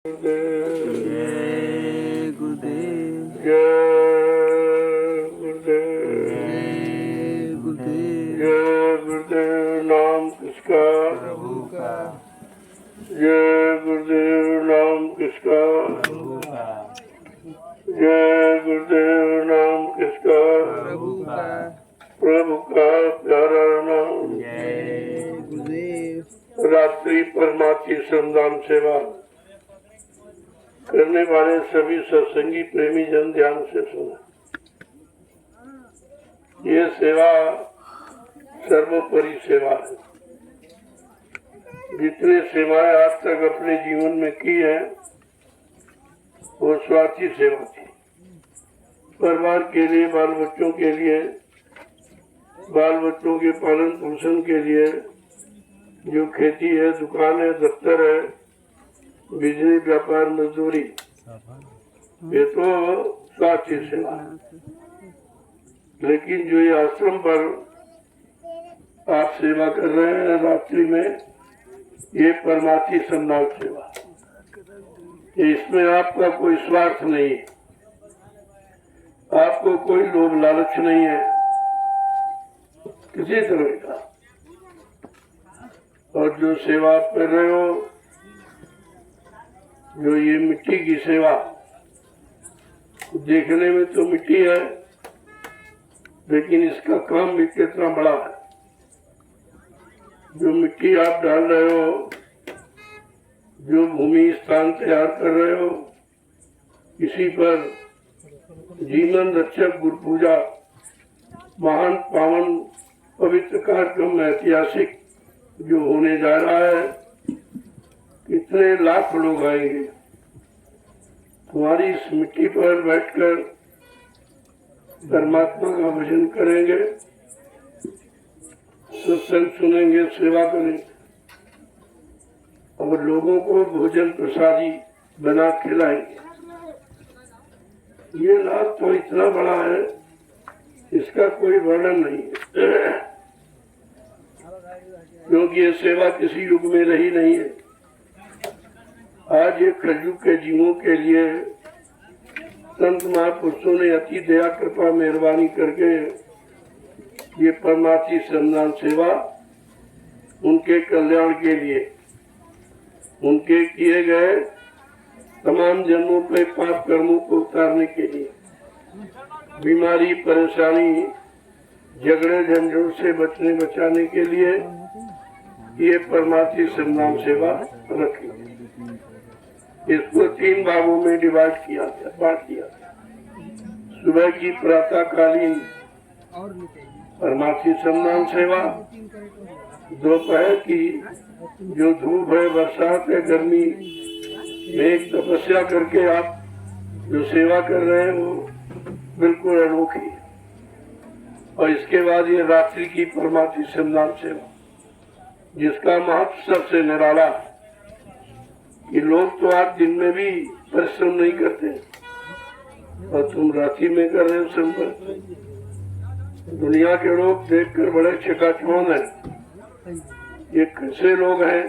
जय गुरुदेव जय गुरुदेव जय गुरुदेव जय गुरुदेव। नाम किसका? प्रभु का जय गुरुदेव। नाम किसका? प्रभु का जय गुरुदेव। नाम किसका? प्रभु का प्रभु का प्यारा नाम। जय गुरुदेव। रात्रि परमार्थी श्रमदान सेवा करने वाले सभी सत्संगी प्रेमी जन ध्यान से सुना। ये सेवा सर्वोपरि सेवा है। जितने सेवाएं आज तक अपने जीवन में की है वो स्वार्थी सेवा थी। परिवार के लिए, बाल बच्चों के लिए, बाल बच्चों के पालन पोषण के लिए, जो खेती है, दुकान है, दफ्तर है, बिजली, व्यापार, मजदूरी, ये तो स्वार्थी सेवा है। लेकिन जो ये आश्रम पर आप सेवा कर रहे हैं रात्रि में, ये परमार्थी सम्मान सेवा। इसमें आपका कोई स्वार्थ नहीं है, आपको कोई लोभ लालच नहीं है किसी तरह का। और जो सेवा आप कर रहे हो, जो ये मिट्टी की सेवा, देखने में तो मिट्टी है लेकिन इसका काम भी कितना बड़ा है। जो मिट्टी आप डाल रहे हो, जो भूमि स्थान तैयार कर रहे हो, इसी पर जीवन रक्षक गुरु पूजा महान पावन पवित्र कार्यक्रम ऐतिहासिक जो होने जा रहा है, कितने लाख लोग आएंगे। तुम्हारी इस मिट्टी पर बैठकर परमात्मा का भजन करेंगे, सत्संग सुनेंगे, सेवा करेंगे और लोगों को भोजन प्रसादी बना खिलाएंगे। ये लाभ तो इतना बड़ा है, इसका कोई वर्णन नहीं है। क्योंकि ये सेवा किसी युग में रही नहीं है। आज ये कलयुग के जीवों के लिए संत महापुरुषों ने अति दया कृपा मेहरबानी करके ये परमार्थी सम्मान सेवा उनके कल्याण के लिए, उनके किए गए तमाम जन्मों पे पाप कर्मों को उतारने के लिए, बीमारी परेशानी झगड़े झंझट से बचने बचाने के लिए ये परमार्थी सम्मान सेवा रखी। इसको 3 भागों में डिवाइड किया था, बांट दिया था। सुबह की प्रातःकालीन परमार्थी सम्मान सेवा, दोपहर की जो धूप है, बरसात है, गर्मी में एक तपस्या करके आप जो सेवा कर रहे हैं वो बिल्कुल अनोखी है। और इसके बाद ये रात्रि की परमार्थी सम्मान सेवा, जिसका महत्व सबसे निराला है। कि लोग तो आज दिन में भी परिश्रम नहीं करते और तुम रात्रि में कर रहे हो संपर्क। दुनिया के लोग देखकर बड़े चकाचौंध हैं। ये कैसे लोग हैं,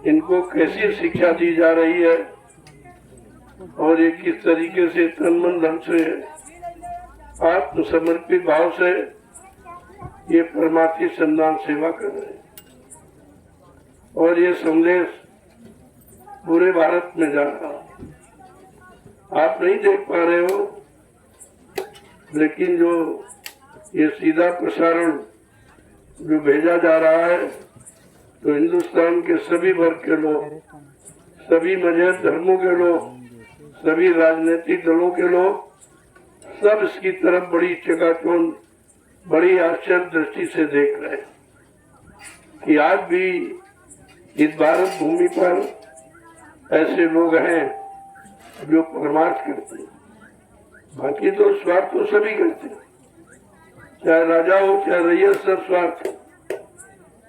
इनको कैसी शिक्षा दी जा रही है और ये किस तरीके से तन मन धन से आत्मसमर्पित भाव से ये परमार्थी सम्मान सेवा कर रहे हैं। और ये संदेश पूरे भारत में जा रहा है। आप नहीं देख पा रहे हो, लेकिन जो ये सीधा प्रसारण जो भेजा जा रहा है, तो हिंदुस्तान के सभी वर्ग के लोग, सभी मजहब धर्मों के लोग, सभी राजनीतिक दलों के लोग, सब इसकी तरफ बड़ी चकाचौंध, बड़ी आश्चर्य दृष्टि से देख रहे हैं कि आज भी इस भारत भूमि पर ऐसे लोग हैं जो परमार्थ करते हैं। बाकी तो स्वार्थ तो सभी करते हैं, चाहे राजा हो चाहे रैयत, सब स्वार्थ है।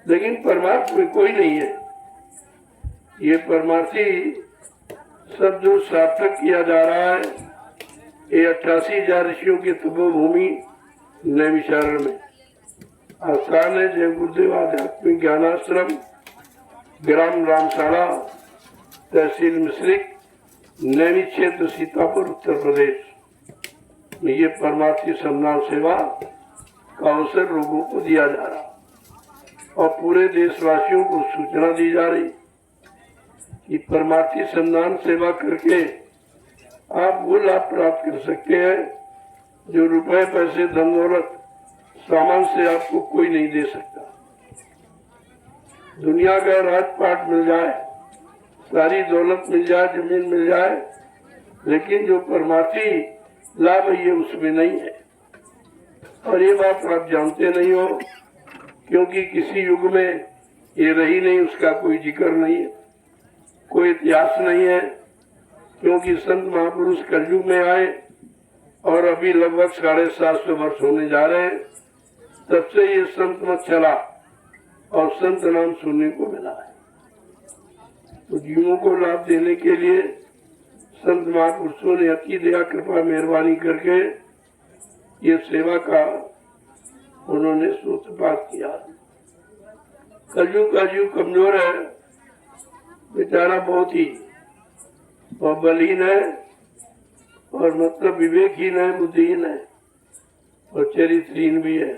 लेकिन परमार्थ में कोई नहीं है। ये परमार्थी सब जो सार्थक किया जा रहा है, ये 88,000 ऋषियों की तपोभूमि नैमिषारण्य में आस्थान है। जय गुरुदेव आध्यात्मिक ज्ञानाश्रम, ग्राम रामशाला, तहसील मिश्रिक, नैनी क्षेत्र, सीतापुर, उत्तर प्रदेश में ये परमार्थी सम्मान सेवा का अवसर लोगों को दिया जा रहा और पूरे देशवासियों को सूचना दी जा रही कि परमार्थी सम्मान सेवा करके आप वो लाभ प्राप्त कर सकते हैं जो रुपए, पैसे, धन दौलत, सामान से आपको कोई नहीं दे सकता। दुनिया का राजपाट मिल जाए, सारी दौलत मिल जाए, जमीन मिल जाए, लेकिन जो परमार्थी लाभ है ये उसमें नहीं है। और ये बात आप जानते नहीं हो, क्योंकि किसी युग में ये रही नहीं, उसका कोई जिक्र नहीं है, कोई इतिहास नहीं है। क्योंकि संत महापुरुष कलयुग में आए और अभी लगभग 750 वर्ष होने जा रहे हैं, तब से ये संत मत चला और संत नाम सुनने को मिला है। तो जीवों को लाभ देने के लिए संत महापुरुषों ने अति दया, कृपा, मेहरबानी करके ये सेवा का उन्होंने सूत्रपात किया। कलयुग का जीव कमजोर है, बेचारा बहुत ही और बलहीन है और मतलब विवेकहीन है, बुद्धिहीन है और चरित्रहीन भी है।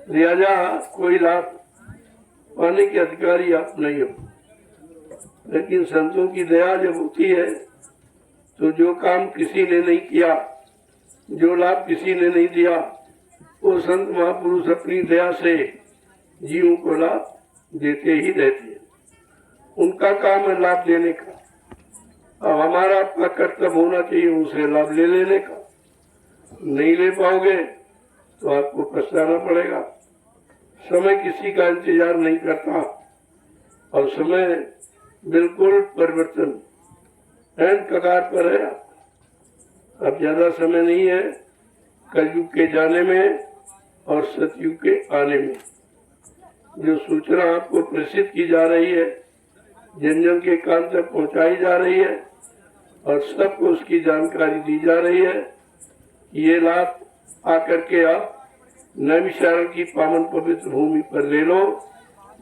लिहाजा कोई लाभ पाने के अधिकारी आप नहीं हो। लेकिन संतों की दया जब होती है तो जो काम किसी ने नहीं किया, जो लाभ किसी ने नहीं दिया, वो संत महापुरुष अपनी दया से जीवों को लाभ देते ही रहते हैं। उनका काम है लाभ देने का। अब हमारा अपना कर्तव्य होना चाहिए उनसे लाभ ले लेने का। नहीं ले पाओगे तो आपको पछताना पड़ेगा। समय किसी का इंतजार नहीं करता और समय बिल्कुल परिवर्तन एंड कगार पर है। अब ज्यादा समय नहीं है कलयुग के जाने में और सतयुग के आने में। जो सूचना आपको प्रेषित की जा रही है, जन जन के कान तक पहुंचाई जा रही है और सबको उसकी जानकारी दी जा रही है। ये लाभ आकर के आप नैमिषारण्य की पावन पवित्र भूमि पर ले लो,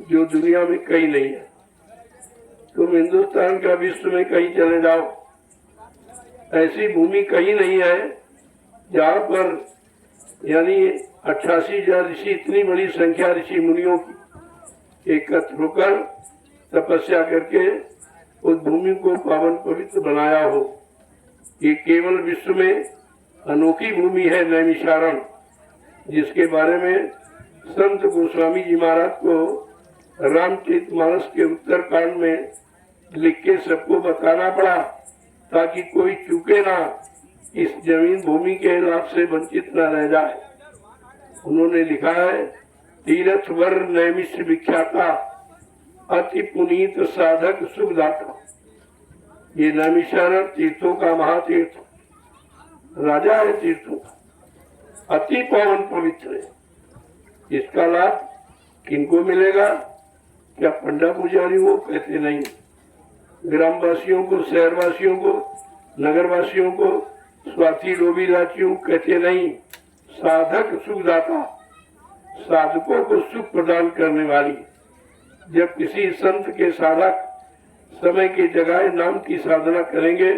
जो दुनिया में कहीं नहीं है। तुम हिंदुस्तान का विश्व में कहीं चले जाओ, ऐसी भूमि कहीं नहीं है जहाँ पर यानी 88,000 ऋषि, इतनी बड़ी संख्या ऋषि मुनियों की एकत्र होकर तपस्या करके उस भूमि को पावन पवित्र बनाया हो। ये केवल विश्व में अनोखी भूमि है नैमिषारण्य, जिसके बारे में संत गोस्वामी जी महाराज को रामचरितमानस के उत्तरकांड में लिख के सबको बताना पड़ा ताकि कोई चूके ना, इस जमीन भूमि के लाभ से वंचित न रह जाए। उन्होंने लिखा है, तीर्थ वर नैमिष विख्याता, अति पुनीत साधक सुखदाता। ये नैमिषारण्य तीर्थों का महातीर्थ राजा है, तीर्थों अति पावन पवित्र है। इसका लाभ किनको मिलेगा? क्या पंडा पुजारी हो? कहते नहीं। ग्रामवासियों को, शहरवासियों को, नगरवासियों को, स्वार्थी लोभी लाचियों कहते नहीं। साधक सुखदाता, साधकों को सुख प्रदान करने वाली। जब किसी संत के साधक समय की जगह नाम की साधना करेंगे,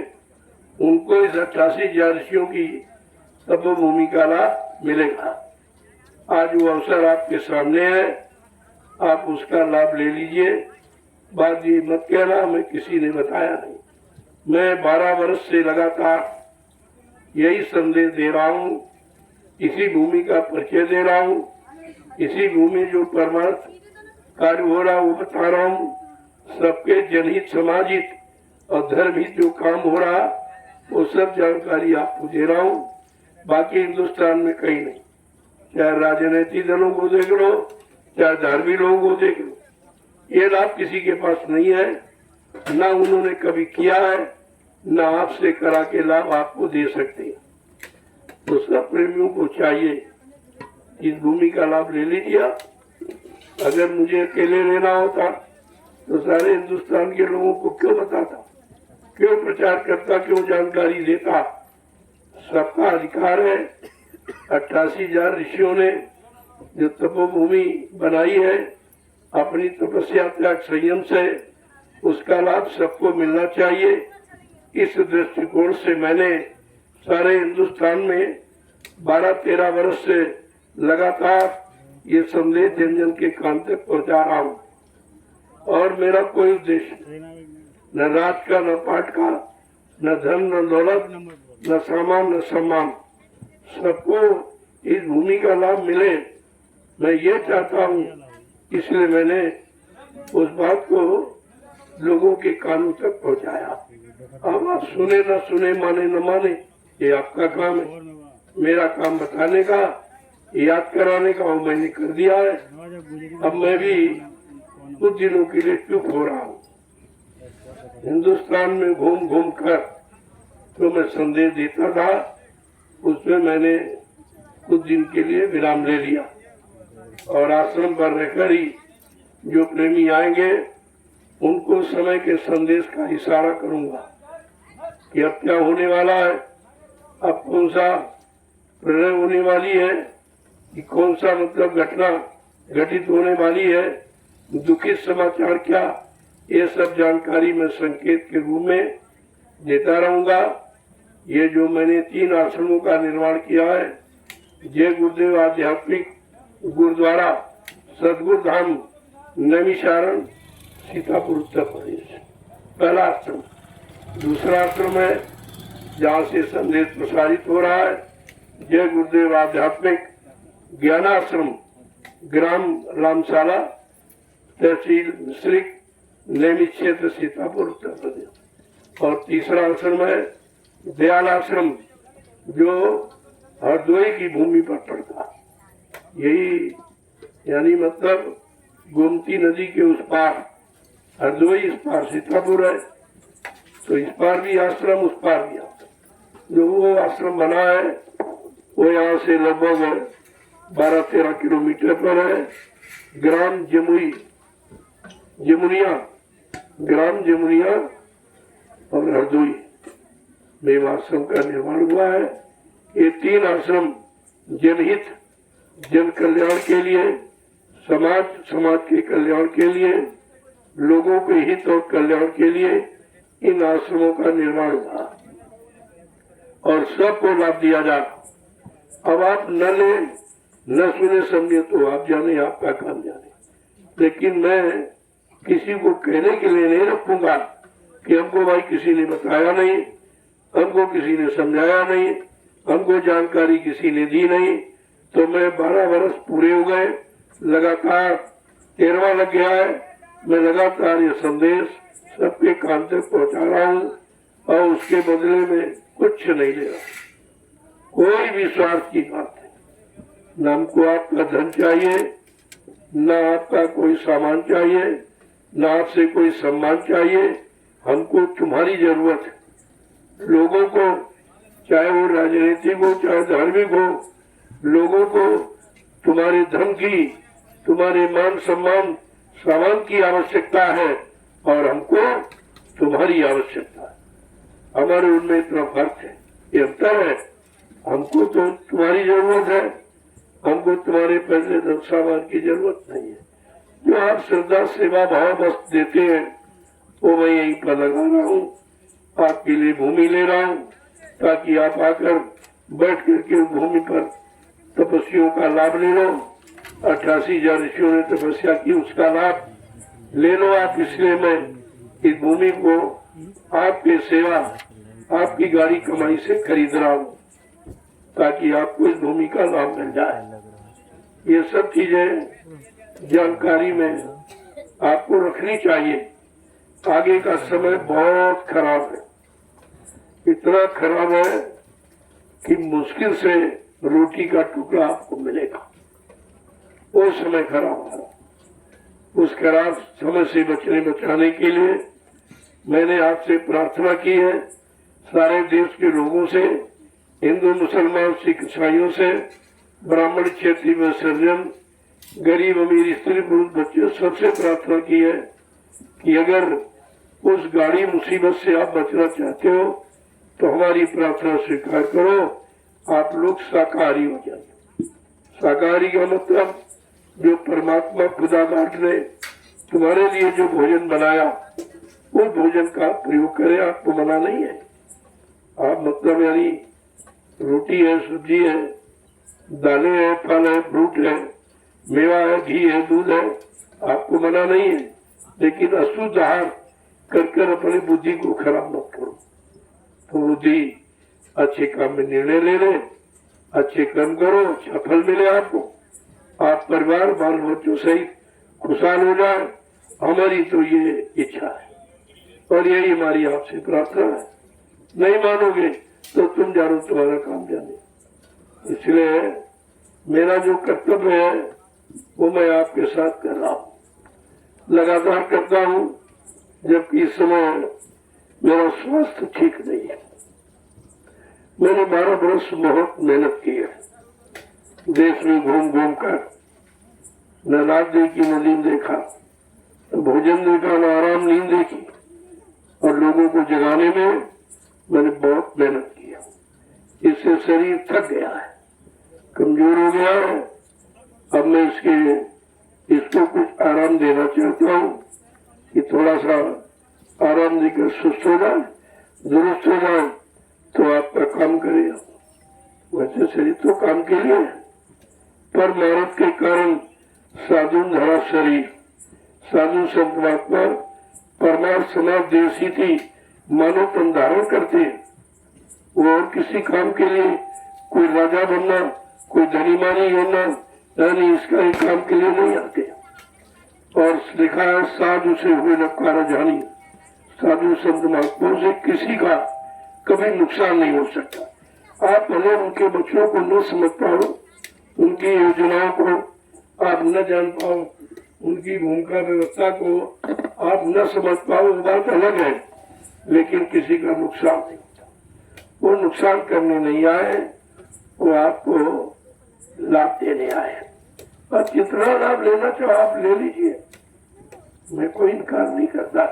उनको इस 88,000 ऋषियों की तपोभूमि का लाभ मिलेगा। आज वो अवसर आपके सामने है, आप उसका लाभ ले लीजिए। बात ये मत कहना हमें किसी ने बताया नहीं। मैं 12 वर्ष से लगातार यही संदेश दे रहा हूँ, इसी भूमि का परिचय दे रहा हूँ, इसी भूमि जो परमार्थ कार्य हो रहा वो बता रहा हूँ। सबके जनहित, समाजित और धर्महित जो काम हो रहा वो सब जानकारी आपको दे रहा हूँ। बाकी हिंदुस्तान में कहीं नहीं। चाहे राजनीतिक दलों को देख लो, चाहे धार्मिक लोगों को देख लो, ये लाभ किसी के पास नहीं है, ना उन्होंने कभी किया है, ना आपसे करा के लाभ आपको दे सकते हैं। तो सब प्रेमियों को चाहिए इस भूमि का लाभ ले लीजिए। अगर मुझे अकेले लेना होता तो सारे हिंदुस्तान के लोगों को क्यों बताता, क्यों प्रचार करता, क्यों जानकारी देता। सबका अधिकार है। 88,000 ऋषियों ने जो तपोभूमि बनाई है, अपनी तपस्या त्याग संयम से उसका लाभ सबको मिलना चाहिए। इस दृष्टिकोण से मैंने सारे हिंदुस्तान में 12-13 वर्ष से लगातार ये संदेश जन जन के कान तक पहुंचा रहा हूँ। और मेरा कोई उद्देश्य न राज का, न पाठ का, न धन, न दौलत, न सामान, न सम्मान, सबको इस भूमि का लाभ मिले, मैं ये चाहता हूँ। इसलिए मैंने उस बात को लोगों के कानों तक पहुँचाया। अब आप सुने न सुने, माने न माने, ये आपका काम है। मेरा काम बताने का, याद कराने का, वो मैंने कर दिया है। अब मैं भी कुछ दिनों के लिए चुप हो रहा हूँ। हिंदुस्तान में घूम घूम कर तो मैं संदेश देता था, उसमें मैंने कुछ दिन के लिए विराम ले लिया और आश्रम पर रहकर ही जो प्रेमी आएंगे उनको समय के संदेश का इशारा करूंगा कि अब क्या होने वाला है, अब कौन सा प्रलय होने वाली है, कि कौन सा मतलब घटना घटित होने वाली है, दुखित समाचार क्या, ये सब जानकारी मैं संकेत के रूप में देता रहूंगा। ये जो मैंने 3 आश्रमों का निर्माण किया है, जय गुरुदेव आध्यात्मिक गुरुद्वारा सदगुरु धाम नैमिषारण सीतापुर उत्तर प्रदेश, पहला आश्रम। दूसरा आश्रम है जहाँ से संदेश प्रसारित हो रहा है, जय गुरुदेव आध्यात्मिक ज्ञानाश्रम, ग्राम रामशाला, तहसील मिश्रिक, नैमिष क्षेत्र सीतापुर उत्तर प्रदेश। और तीसरा आश्रम है दयाल आश्रम जो हरदोई की भूमि पर पड़ता है। यही यानी मतलब गोमती नदी के उस पार हरदोई, इस पार सीतापुर है, तो इस पार भी आश्रम, उस पार भी आश्रम। जो वो आश्रम बना है वो यहाँ से लगभग 12-13 किलोमीटर पर है। ग्राम जमुनिया और हरदोई में आश्रम का निर्माण हुआ है। ये 3 आश्रम जनहित, जन कल्याण के लिए, समाज के कल्याण के लिए, लोगों के हित और कल्याण के लिए इन आश्रमों का निर्माण हुआ और सबको लाभ दिया जाए। अब आप न लें, न सुने समझे तो आप जाने, आपका काम जाने, लेकिन मैं किसी को कहने के लिए नहीं रखूंगा कि हमको भाई किसी ने बताया नहीं, हमको किसी ने समझाया नहीं, हमको जानकारी किसी ने दी नहीं। तो मैं 12 वर्ष पूरे हो गए, लगातार 13वां लग गया है, मैं लगातार ये संदेश सबके कान तक पहुंचा रहा हूँ और उसके बदले में कुछ नहीं ले रहा। कोई भी स्वार्थ की बात नहीं, न हमको आपका धन चाहिए, न आपका कोई सामान चाहिए, न आपसे कोई सम्मान चाहिए। हमको तुम्हारी जरूरत है। लोगों को, चाहे वो राजनीतिक हो, चाहे धार्मिक हो, लोगों को तुम्हारे धन की, तुम्हारे मान सम्मान, सामान की आवश्यकता है और हमको तुम्हारी आवश्यकता है। हमारे उनमें इतना फर्क है, ये अंतर है। हमको तो तुम्हारी जरूरत है, हमको तुम्हारे पैसे धन सामान की जरूरत नहीं है। जो आप श्रद्धा सेवा भाव बस देते हैं वो मैं यहीं पर लगा रहा हूँ, आपके लिए भूमि ले रहा हूँ ताकि आप आकर बैठ करके भूमि पर तपस्वियों का लाभ ले लो। 88,000 ऋषियों ने तपस्या की, उसका लाभ ले लो आप। इसलिए मैं इस भूमि को आपके सेवा, आपकी गाड़ी कमाई से खरीद रहा हूँ ताकि आपको इस भूमि का लाभ मिल जाए। ये सब चीजें जानकारी में आपको रखनी चाहिए। आगे का समय बहुत खराब है, इतना खराब है कि मुश्किल से रोटी का टुकड़ा आपको मिलेगा। वो समय खराब है। उस खराब समय से बचाने के लिए मैंने आपसे प्रार्थना की है, सारे देश के लोगों से, हिंदू, मुसलमान, सिख, ईसाइयों से, ब्राह्मण, क्षेत्रीय में सर्जन, गरीब, अमीर, स्त्री, पुरुष, बच्चे, सबसे प्रार्थना की है कि अगर उस गाड़ी मुसीबत से आप बचना चाहते हो तो हमारी प्रार्थना स्वीकार करो, आप लोग शाकाहारी हो जाइए। शाकाहारी का मतलब जो परमात्मा खुदा ने तुम्हारे लिए जो भोजन बनाया वो भोजन का प्रयोग करें, आपको मना नहीं है। आप मतलब यानी रोटी है, सब्जी है, दालें है, फल है, फ्रूट है, मेवा है, घी है, दूध है, आपको मना नहीं है। लेकिन अशुद्ध आहार कर अपनी बुद्धि को खराब मत करो। तो बुद्धि अच्छे काम में निर्णय ले ले, अच्छे कर्म करो, अच्छा फल मिले आपको, आप परिवार बाल बच्चों सहित खुशहाल हो जाए। हमारी तो ये इच्छा है और यही हमारी आपसे प्रार्थना है। नहीं मानोगे तो तुम जानो, तुम्हारा काम जाने। इसलिए मेरा जो कर्तव्य है वो मैं आपके साथ कर रहा हूँ, लगातार करता हूँ, जबकि इस समय मेरा स्वास्थ्य ठीक नहीं है। मैंने 12 वर्ष बहुत मेहनत की है, देश में घूम घूम कर, न रात देखी न नींद देखा, न भोजन देखा न आराम नींद देखी, और लोगों को जगाने में मैंने बहुत मेहनत किया। इससे शरीर थक गया है, कमजोर हो गया है। अब मैं इसको कुछ आराम देना चाहता हूँ कि थोड़ा सा आराम देकर सुस्त हो जाए, दुरुस्त हो जाए, तो आपका काम करेगा। वैसे शरीर तो काम के लिए है, पर मेहनत के कारण साधु धरा शरीर, साधु संत महात्मा परमार्थ समाज देशी थी मानव तन धारण करते हैं। वो और किसी काम के लिए, कोई राजा बनना, कोई धनीमानी होना, यानी इसका ही काम के लिए नहीं आते। और लिखा है साधु से हुए न कारजानी, साधु संत महात्माओं से किसी का कभी नुकसान नहीं हो सकता। आप भले उनके बच्चों को न समझ पाओ, उनकी योजनाओं को आप न जान पाओ, उनकी भूमिका व्यवस्था को आप न समझ पाओ, वो बात अलग है, लेकिन किसी का नुकसान नहीं होता। वो नुकसान करने नहीं आए, वो आपको लाभ देने आए। और जितना लाभ लेना चाहो आप ले लीजिए, मैं कोई इनकार नहीं करता।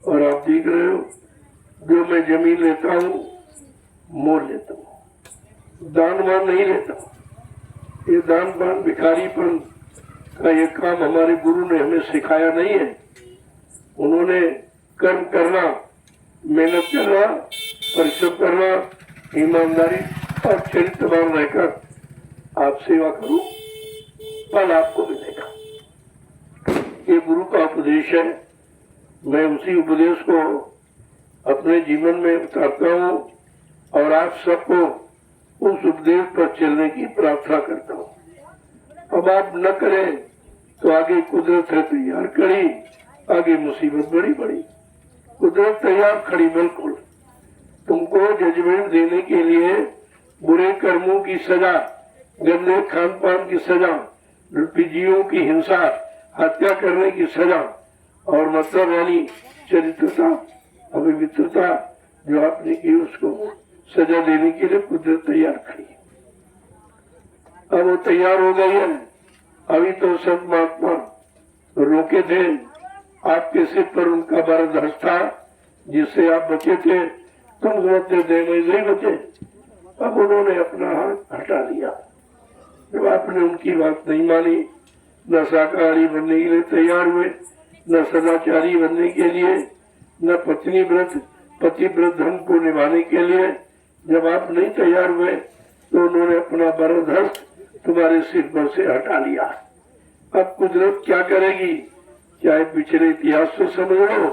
और आप देख रहे हो, जो मैं जमीन लेता हूँ मोल लेता हूँ, दान वान नहीं लेता हूँ। ये दान पान भिखारीपन का ये काम हमारे गुरु ने हमें सिखाया नहीं है। उन्होंने कर्म करना, मेहनत करना, परिश्रम करना, ईमानदारी और चरित्रवान रहकर आप सेवा करो, फल आपको मिलेगा। ये गुरु का उपदेश है। मैं उसी उपदेश को अपने जीवन में उतारता हूँ और आप सबको उस उपदेश पर चलने की प्रार्थना करता हूँ। अब आप न करें तो आगे कुदरत है तैयार खड़ी, आगे मुसीबत बड़ी बड़ी। कुदरत तैयार खड़ी बिल्कुल, तुमको जजमेंट देने के लिए बुरे कर्मों की सजा, गंदे खान पान की सजा, लुटेरियों की हिंसा, हत्या करने की सजा, और मतलब यानी चरित्रता, अपवित्रता जो आपने की उसको सजा देने के लिए कुदरत तैयार खड़ी। अब वो तैयार हो गई है। अभी तो संत महात्मा रोके थे, आपके सिर पर उनका बरधर्ष था जिससे आप बचे थे। तुम समझते थे मैं नहीं बचे। अब उन्होंने अपना हाथ हटा लिया। जब आपने उनकी बात नहीं मानी, न शाकाहारी बनने के लिए तैयार हुए, न सदाचारी बनने के लिए, न पतिव्रत धर्म को निभाने के लिए जब आप नहीं तैयार हुए, तो उन्होंने अपना बरधर्ष तुम्हारे सिर पर से हटा लिया। अब कुदरत क्या करेगी, चाहे पिछले इतिहास से समझ लो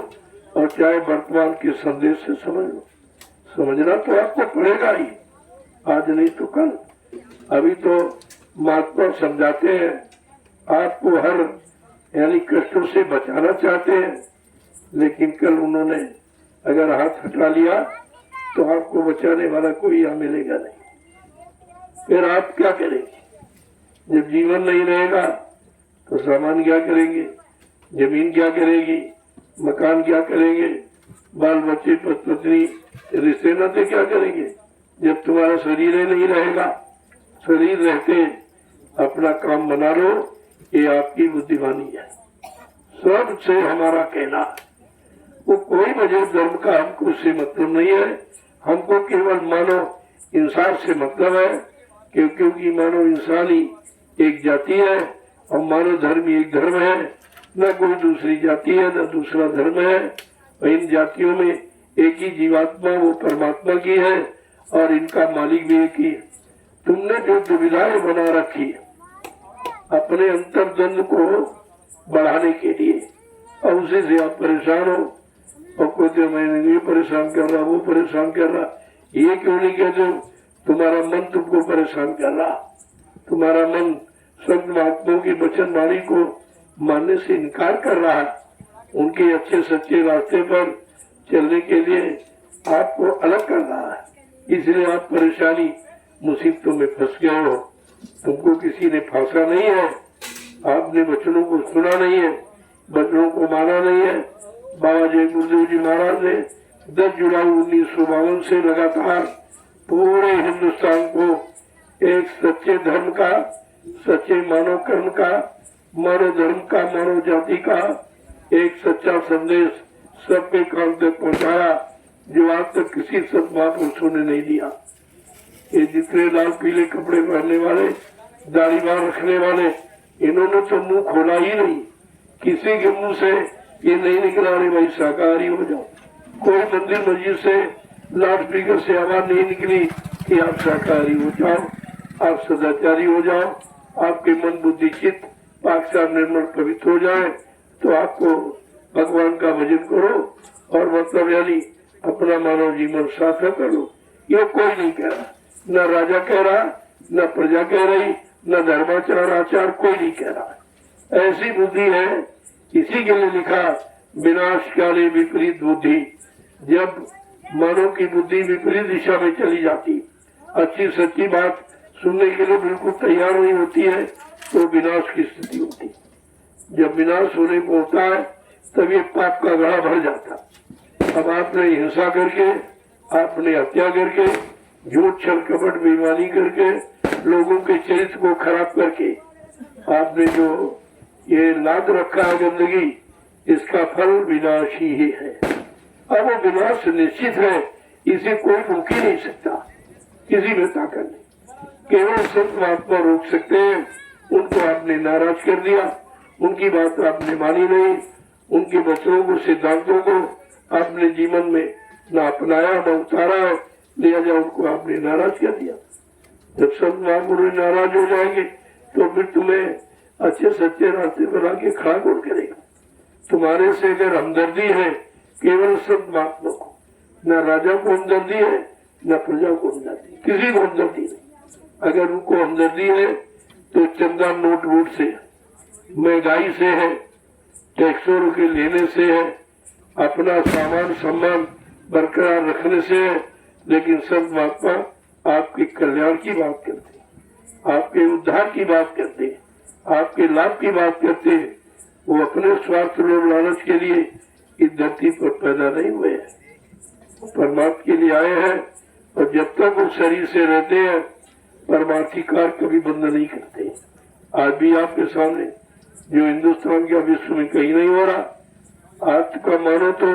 और चाहे वर्तमान के संदेश से समझ लो, समझना तो आपको पड़ेगा ही, आज नहीं तो कल। अभी तो महात्मा समझाते हैं, आपको हर यानी कष्टों से बचाना चाहते हैं, लेकिन कल उन्होंने अगर हाथ हटा लिया तो आपको बचाने वाला कोई यहाँ मिलेगा नहीं। फिर आप क्या करेंगे? जब जीवन नहीं रहेगा तो सामान क्या करेंगे, जमीन क्या करेगी, मकान क्या करेंगे, बाल बच्चे पत्नी रिश्ते नाते क्या करेंगे? जब तुम्हारा शरीर ही नहीं रहेगा, शरीर रहते अपना काम बना लो, ये आपकी बुद्धिमानी है। सबसे हमारा कहना, वो कोई वजह धर्म का हमको से मतलब नहीं है, हमको केवल मानव इंसान से मतलब है, क्योंकि मानव इंसान ही एक जाति है और मानव धर्म एक धर्म है। न कोई दूसरी जाति है, न दूसरा धर्म है। इन जातियों में एक ही जीवात्मा वो परमात्मा की है और इनका मालिक भी एक ही है। तुमने जो दुविधाएं बना रखी अपने अंतर्द्वंद को बढ़ाने के लिए, और उसी से आप परेशान हो और कहते मैंने ये परेशान कर रहा, वो परेशान कर रहा। ये क्यों नहीं कहते हो तुम्हारा मन तुमको परेशान कर रहा, तुम्हारा मन संत महात्माओं की वचन वाणी को मानने से इनकार कर रहा है। उनके अच्छे सच्चे रास्ते पर चलने के लिए आपको अलग कर रहा है, इसलिए आप परेशानी मुसीबतों में फंस गए हो। तुमको किसी ने फांसा नहीं है, आपने वचनों को सुना नहीं है, वचनों को माना नहीं है। बाबा जय गुरुदेव जी महाराज ने 10 जुलाई 1952 से लगातार पूरे हिंदुस्तान को एक सच्चे धर्म का, सच्चे मानव कर्म का, मानव धर्म का, मानव जाति का एक सच्चा संदेश सबके कान तक पहुंचाया, जो आज तक किसी संत महापुरुषों ने नहीं दिया। ये जितने लाल पीले कपड़े पहनने वाले, दाढ़ी बाल रखने वाले, इन्होंने तो मुंह खोला ही नहीं। किसी के मुंह से ये नहीं निकला रे भाई शाकाहारी हो जाओ। कोई मंदिर मस्जिद से लाउड स्पीकर से आवाज नहीं निकली कि आप शाकाहारी हो जाओ, आप सदाचारी हो जाओ, आपके मन बुद्धि चित्त पाक साफ निर्मल पवित्र हो जाए तो आपको भगवान का भजन करो और मतलब यानी अपना मानव जीवन सार्थक करो। ये कोई नहीं कह रहा, न राजा कह रहा, न प्रजा कह रही, न धर्माचार आचार कोई नहीं कह रहा। ऐसी बुद्धि है, इसी के लिए लिखा विनाश काले विपरीत बुद्धि। जब मानव की बुद्धि विपरीत दिशा में चली जाती, अच्छी सच्ची बात सुनने के लिए बिल्कुल तैयार नहीं होती है, तो विनाश की स्थिति होती। जब विनाश होने को होता है तब ये पाप का घड़ा भर जाता। अब आपने हिंसा करके, आपने हत्या करके, झूठ छल कपट बेईमानी करके, लोगों के चरित्र को खराब करके आपने जो ये लाद रखा है गंदगी, इसका फल विनाश ही है। अब वो विनाश निश्चित है, इसे कोई रोक ही नहीं सकता, किसी में ताकत नहीं। केवल संत महात्मा रोक सकते हैं। उनको आपने नाराज कर दिया, उनकी बात आपने मानी नहीं, उनके वचनों को, सिद्धांतों को आपने जीवन में न अपनाया न उतारा है, लिहाजा उनको आपने नाराज कर दिया। जब संत महापुरुष नाराज हो जाएंगे तो फिर तुम्हें अच्छे सच्चे रास्ते पर आके खड़ा कौन करेगा? तुम्हारे से अगर हमदर्दी है केवल संत महात्मा को, न राजा को हमदर्दी है, न प्रजा को हमदर्दी, किसी को हमदर्दी नहीं। अगर उनको हमदर्दी है तो चंदा नोट वोट से, महंगाई से है, टैक्सों के लेने से है, अपना सामान सम्मान बरकरार रखने से है। लेकिन संत महात्मा आपके कल्याण की बात करते, आपके उद्धार की बात करते, आपके लाभ की बात करते। वो अपने स्वार्थ और लालच के लिए इस धरती पर पैदा नहीं हुए हैं, परमात्मा के लिए आए हैं। और जब तक वो शरीर से रहते हैं परमार्थी कार्य कभी बंद नहीं करते। आज भी आपके सामने जो हिंदुस्तान का विश्व में कहीं नहीं हो रहा, आज का मानो तो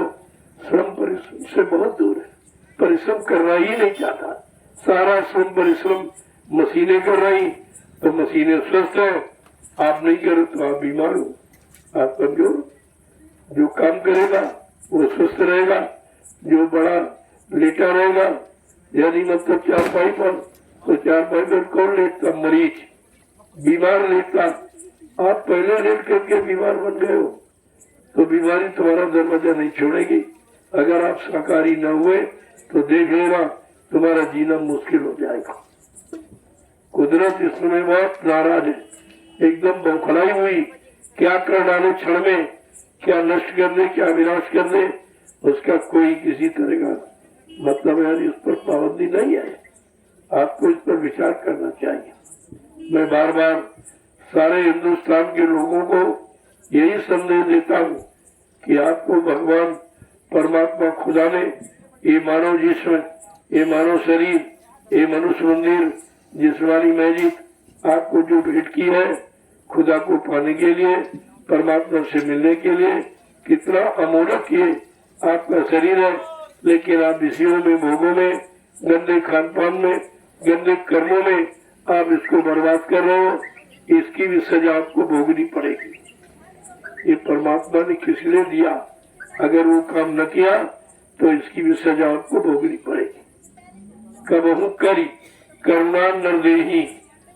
श्रम परिश्रम से बहुत दूर है, परिश्रम करना ही नहीं चाहता। सारा श्रम परिश्रम मशीनें कर रही, तो मशीनें स्वस्थ है, आप नहीं करो तो आप बीमार हो, आप कमजोर। जो काम करेगा वो स्वस्थ रहेगा, जो बड़ा लेटा रहेगा यानी मतलब चारपाई पर, तो चारपाई पर कौन लेटता? मरीज, बीमार लेटता। आप पहले लेट करके बीमार बन गए हो तो बीमारी तुम्हारा दरवाजा नहीं छोड़ेगी। अगर आप शाकाहारी न हुए तो देख लेना तुम्हारा जीना मुश्किल हो जाएगा। कुदरत इस समय बहुत नाराज है, एकदम बौखलाई हुई, क्या कर डाले क्षण में, क्या नष्ट कर दे, क्या विनाश कर दे, उसका कोई किसी तरह का मतलब यानी उस पर पाबंदी नहीं है। आपको इस पर विचार करना चाहिए। मैं बार बार सारे हिंदुस्तान के लोगों को यही संदेश देता हूँ कि आपको भगवान परमात्मा खुदा ने ये मानव जिस्म, ये मानव शरीर, ये मनुष्य मंदिर, जिस्मानी मैजिक आपको जो भेंट की है खुदा को पाने के लिए, परमात्मा से मिलने के लिए, कितना अमोलक ये आपका शरीर है। लेकिन आप विषयों में, भोगों में, गंदे खान पान में, गंदे कर्मों में आप इसको बर्बाद कर रहे हो। इसकी भी सजा आपको भोगनी पड़ेगी। ये परमात्मा ने किस लिए दिया, अगर वो काम न किया तो इसकी भी सजा आपको भोगनी पड़ेगी। कबहू करी करुणा न देही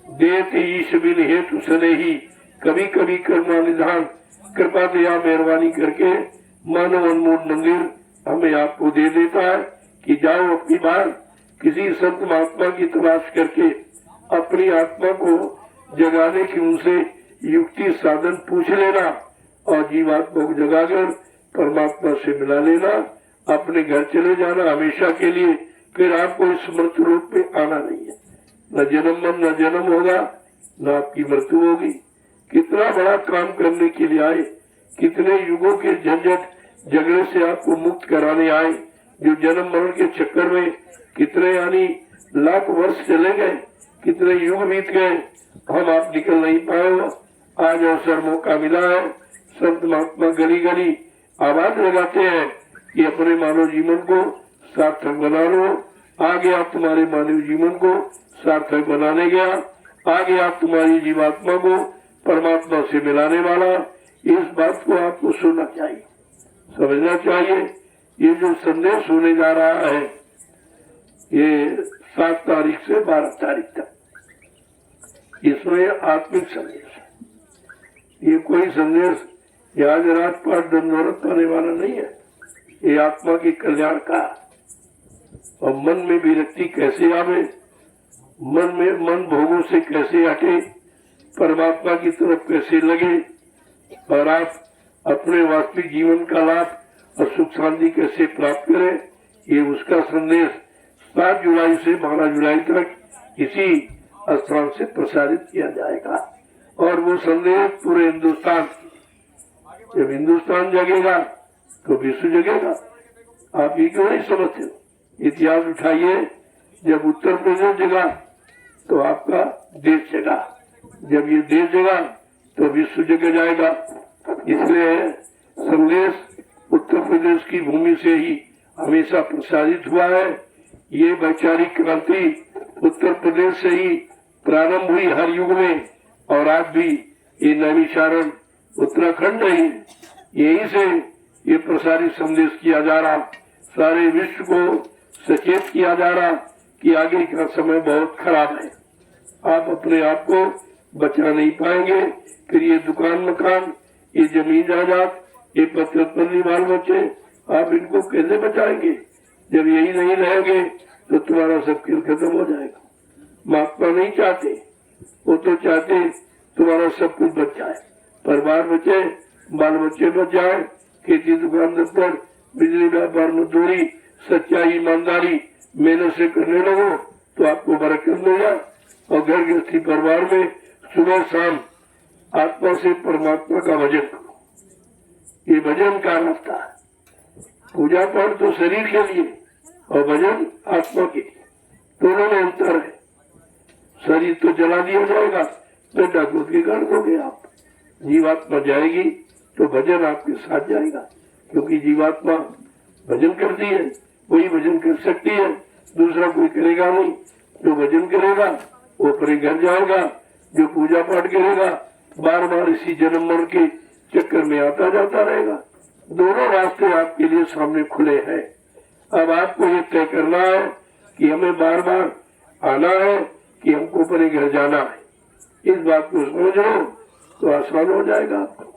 देत ईश बिन हेतु सनेही, कभी कभी करुणा निधान कृपा दया मेहरबानी करके मानव अनमोल मंदिर हमें आपको दे देता है कि जाओ अपनी बार किसी संत महात्मा की तलाश करके अपनी आत्मा को जगाने की उनसे युक्ति साधन पूछ लेना और जीवात्मा को जगाकर परमात्मा से मिला लेना, अपने घर चले जाना हमेशा के लिए। फिर आपको इस मृत्यु रूप में आना नहीं है, न जन्म मन न जन्म होगा न आपकी मृत्यु होगी। कितना बड़ा काम करने के लिए आए, कितने युगों के झंझट झगड़े से आपको मुक्त कराने आए, जो जन्म मरण के चक्कर में कितने यानी लाख वर्ष चले गए, कितने युग बीत गए, हम आप निकल नहीं पाए हो। आज अवसर मौका मिला है, संत महात्मा गली गली आवाज लगाते हैं कि अपने मानव जीवन को सार्थक बना लो। आगे आप तुम्हारे मानव जीवन को सार्थक बनाने गया, आगे आप तुम्हारी जीवात्मा को परमात्मा से मिलाने वाला। इस बात को आपको सुनना चाहिए, समझना चाहिए। ये जो संदेश होने जा रहा है ये 7 तारीख से 12 तारीख तक, इसमें आत्मिक संदेश है। ये कोई संदेश आज रात पाठ दंडौलत पाने वाला नहीं है, ये आत्मा के कल्याण का। और मन में विरक्ति कैसे आवे, मन भोगों से कैसे हटे, परमात्मा की तरफ कैसे लगे और आप अपने वास्तविक जीवन का लाभ और सुख शांति कैसे प्राप्त करें, ये उसका संदेश 7 जुलाई से 12 जुलाई तक इसी स्थान से प्रसारित किया जाएगा। और वो संदेश पूरे हिंदुस्तान, जब हिंदुस्तान जगेगा तो विश्व जगेगा। आप ये क्यों नहीं समझते हो? इतिहास उठाइए, जब उत्तर प्रदेश जगा तो आपका देश जगा, जब ये देश जगा तो विश्व जग जाएगा। इसलिए संदेश उत्तर प्रदेश की भूमि से ही हमेशा प्रसारित हुआ है। ये वैचारिक क्रांति उत्तर प्रदेश से ही प्रारंभ हुई हर युग में, और आज भी ये नैमिषारण्य उत्तराखंड है, यही से ये प्रसारित संदेश किया जा रहा, सारे विश्व को सचेत किया जा रहा कि आगे का समय बहुत खराब है, आप अपने आप को बचा नहीं पाएंगे। फिर ये दुकान मकान, ये जमीन जायदाद, ये पत्नी बाल बच्चे, आप इनको कैसे बचाएंगे? जब यही नहीं रहेंगे तो तुम्हारा सब खेल खत्म हो जाएगा। महात्मा नहीं चाहते, वो तो चाहते तुम्हारा सब कुछ बच जाए, परिवार बचे, बाल बच्चे बच जाए, खेती दुकान दफ्तर बिजली व्यापार मजदूरी सच्चाई ईमानदारी मेहनत से करने लगो तो आपको बरकत मिल जाए। और घर गृहस्थी परिवार में सुबह शाम आत्मा से परमात्मा का भजन करो, ये भजन का रास्ता है। पूजा पाठ तो शरीर के लिए और भजन आत्मा के लिए, दोनों में अंतर है। शरीर तो जला दिया जाएगा, बेटा खुद के कर दोगे आप, जीवात्मा जाएगी तो भजन आपके साथ जाएगा, क्योंकि जीवात्मा भजन करती है, वही भजन कर सकती है, दूसरा कोई करेगा नहीं। जो भजन करेगा वो अपने घर जाएगा, जो पूजा पाठ करेगा बार बार इसी जन्म मरण के चक्कर में आता जाता रहेगा। दोनों रास्ते आपके लिए सामने खुले हैं। अब आपको ये तय करना है कि हमें बार बार आना है कि हमको अपने घर जाना है। इस बात को समझ लो तो आसान हो जाएगा आपको।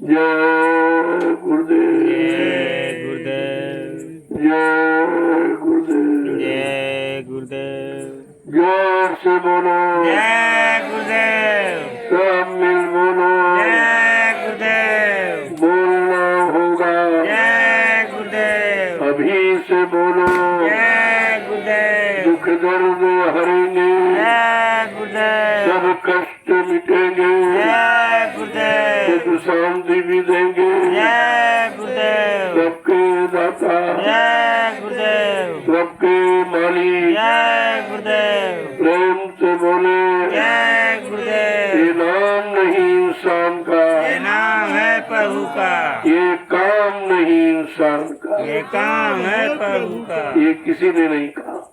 जय गुरुदेव, जय गुरुदेव, जय गुरुदेव, जय गुरुदेव, जोर से बोलो, जय गुरुदेव, सब मिल बोलो, जय गुरुदेव, बोलना होगा, जय गुरुदेव, अभी से बोलो, जय गुरुदेव, दुख दर्द हरेंगे, जय गुरुदेव, सब कष्ट मिटेंगे, जय गुरुदेव, सुख शांति भी देंगे, जय गुरुदेव, सबके दाता, जय गुरुदेव, सबके मालिक, जय गुरुदेव, प्रेम से बोले, जय गुरुदेव। ये नाम नहीं इंसान का, ये नाम है प्रभु का, ये काम नहीं इंसान का, ये काम है प्रभु का, ये किसी ने नहीं कहा।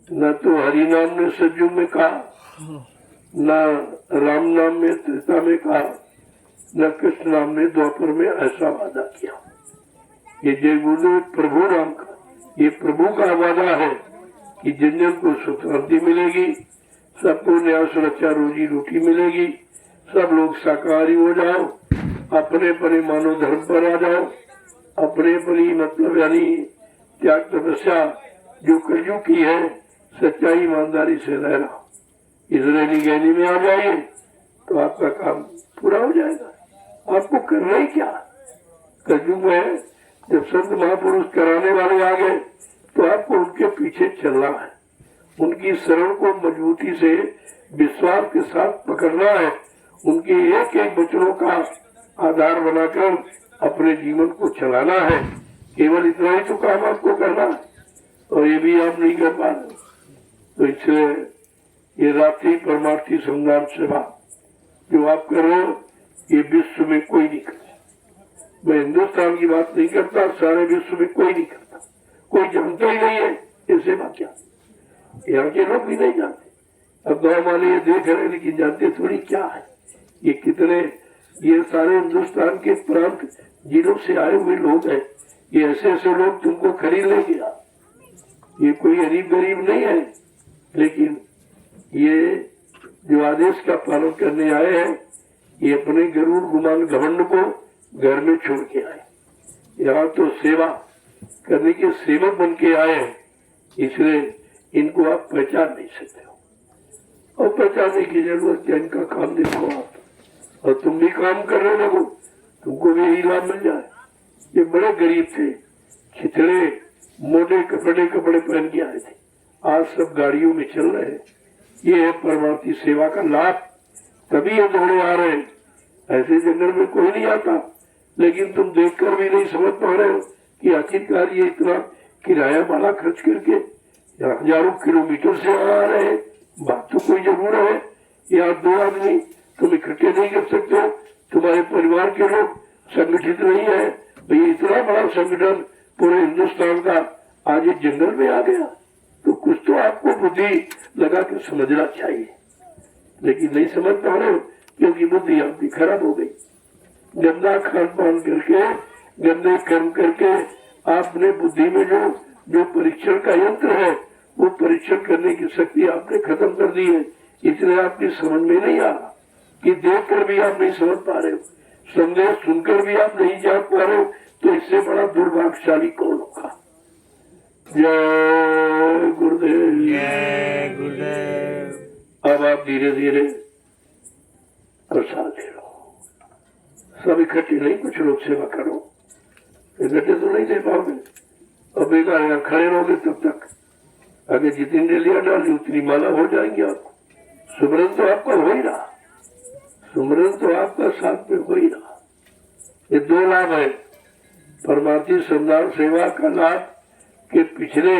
न तो हरि नाम ने सज्जु में कहा, न राम नाम में त्रेता में कहा, न कृष्ण राम ने द्वापर में ऐसा वादा किया। ये जय गुरुदेव प्रभु राम का, ये प्रभु का वादा है कि जिन जन को सुख शांति मिलेगी, सबको न्याय सुरक्षा रोजी रोटी मिलेगी, सब लोग शाकाहारी हो जाओ, अपने अपने मानव धर्म पर आ जाओ, अपने अपनी मतलब यानी त्याग तपस्या जो कलयुग की है सच्चाई ईमानदारी से रहना, इसराइली गहनी में आ जाइए तो आपका काम पूरा हो जाएगा। आपको करना ही क्या, कलयुग में जब संत महापुरुष कराने वाले आ गए तो आपको उनके पीछे चलना है, उनकी शरण को मजबूती से विश्वास के साथ पकड़ना है, उनके एक एक वचनों का आधार बनाकर अपने जीवन को चलाना है। केवल इतना ही तो काम आपको करना है और ये भी आप नहीं कर पा रहे। तो इसलिए ये रात्रि परमार्थी संग्राम सेवा जो आप कर रहे हो ये विश्व में कोई नहीं करता। मैं हिंदुस्तान की बात नहीं करता, सारे विश्व में कोई नहीं करता, कोई जानता ही नहीं है ये सेवा क्या। यहाँ के लोग भी नहीं जानते, अब गाँव वाले ये देख रहे लेकिन जानते थोड़ी क्या है। ये कितने, ये सारे हिंदुस्तान के प्रांत जिलों से आए हुए लोग हैं, ये ऐसे ऐसे लोग तुमको खरीद लेंगे। ये कोई गरीब गरीब नहीं है, लेकिन ये जो आदेश का पालन करने आए हैं ये अपने गरुड़ गुमान घमंड को घर में छोड़ के आए, यहाँ तो सेवा करने के सेवक बन के आए हैं, इसलिए इनको आप पहचान नहीं सकते हो। और पहचानने की जरूरत है, इनका काम देखो आप और तुम भी काम करने लगो, तुमको भी यही लाभ मिल जाए। ये बड़े गरीब थे, खिचड़े मोटे कपड़े पहन के आए थे, आज सब गाड़ियों में चल रहे हैं। ये है परमार्थी सेवा का लाभ, तभी ये दौड़े आ रहे हैं। ऐसे जंगल में कोई नहीं आता, लेकिन तुम देखकर भी नहीं समझ पा रहे हो कि आखिरकार ये इतना किराया वाला खर्च करके हजारों किलोमीटर से आ रहे हैं। बात तो कोई जरूर है, यहाँ दो आदमी तुम इकट्ठे नहीं कर सकते, तुम्हारे परिवार के लोग संगठित नहीं है, भाई इतना बड़ा संगठन पूरे हिंदुस्तान का आज इस जंगल में आ गया, तो कुछ तो आपको बुद्धि लगा के समझना चाहिए, लेकिन नहीं समझ पा रहे हो क्योंकि बुद्धि आपकी खराब हो गई। गंदा खान पान करके, गंदे कर्म करके आपने बुद्धि में जो परीक्षण का यंत्र है वो परीक्षण करने की शक्ति आपने खत्म कर दी है। इसलिए आपकी समझ में नहीं आ रहा कि देख कर भी आप नहीं समझ पा रहे हो, संदेश सुनकर भी आप नहीं जान पा रहे हो, तो इससे बड़ा दुर्भाग्यशाली कौन होगा। जय गुरुदेव, जय गुरुदेव। अब आप धीरे धीरे प्रसाद ले लो, सब इकट्ठे नहीं, कुछ लोग सेवा करो, इकट्ठे तो नहीं दे पाओगे। अब बेकार यहाँ खड़े रहोगे तब तक, आगे जितनी डेलियां डाली उतनी माला हो जाएंगे आपको। सुमरन तो आपका हो ही रहा, सुमरन तो आपका साथ में हो ही रहा। ये दो लाभ है, परमार्थी संदान सेवा का लाभ के पिछले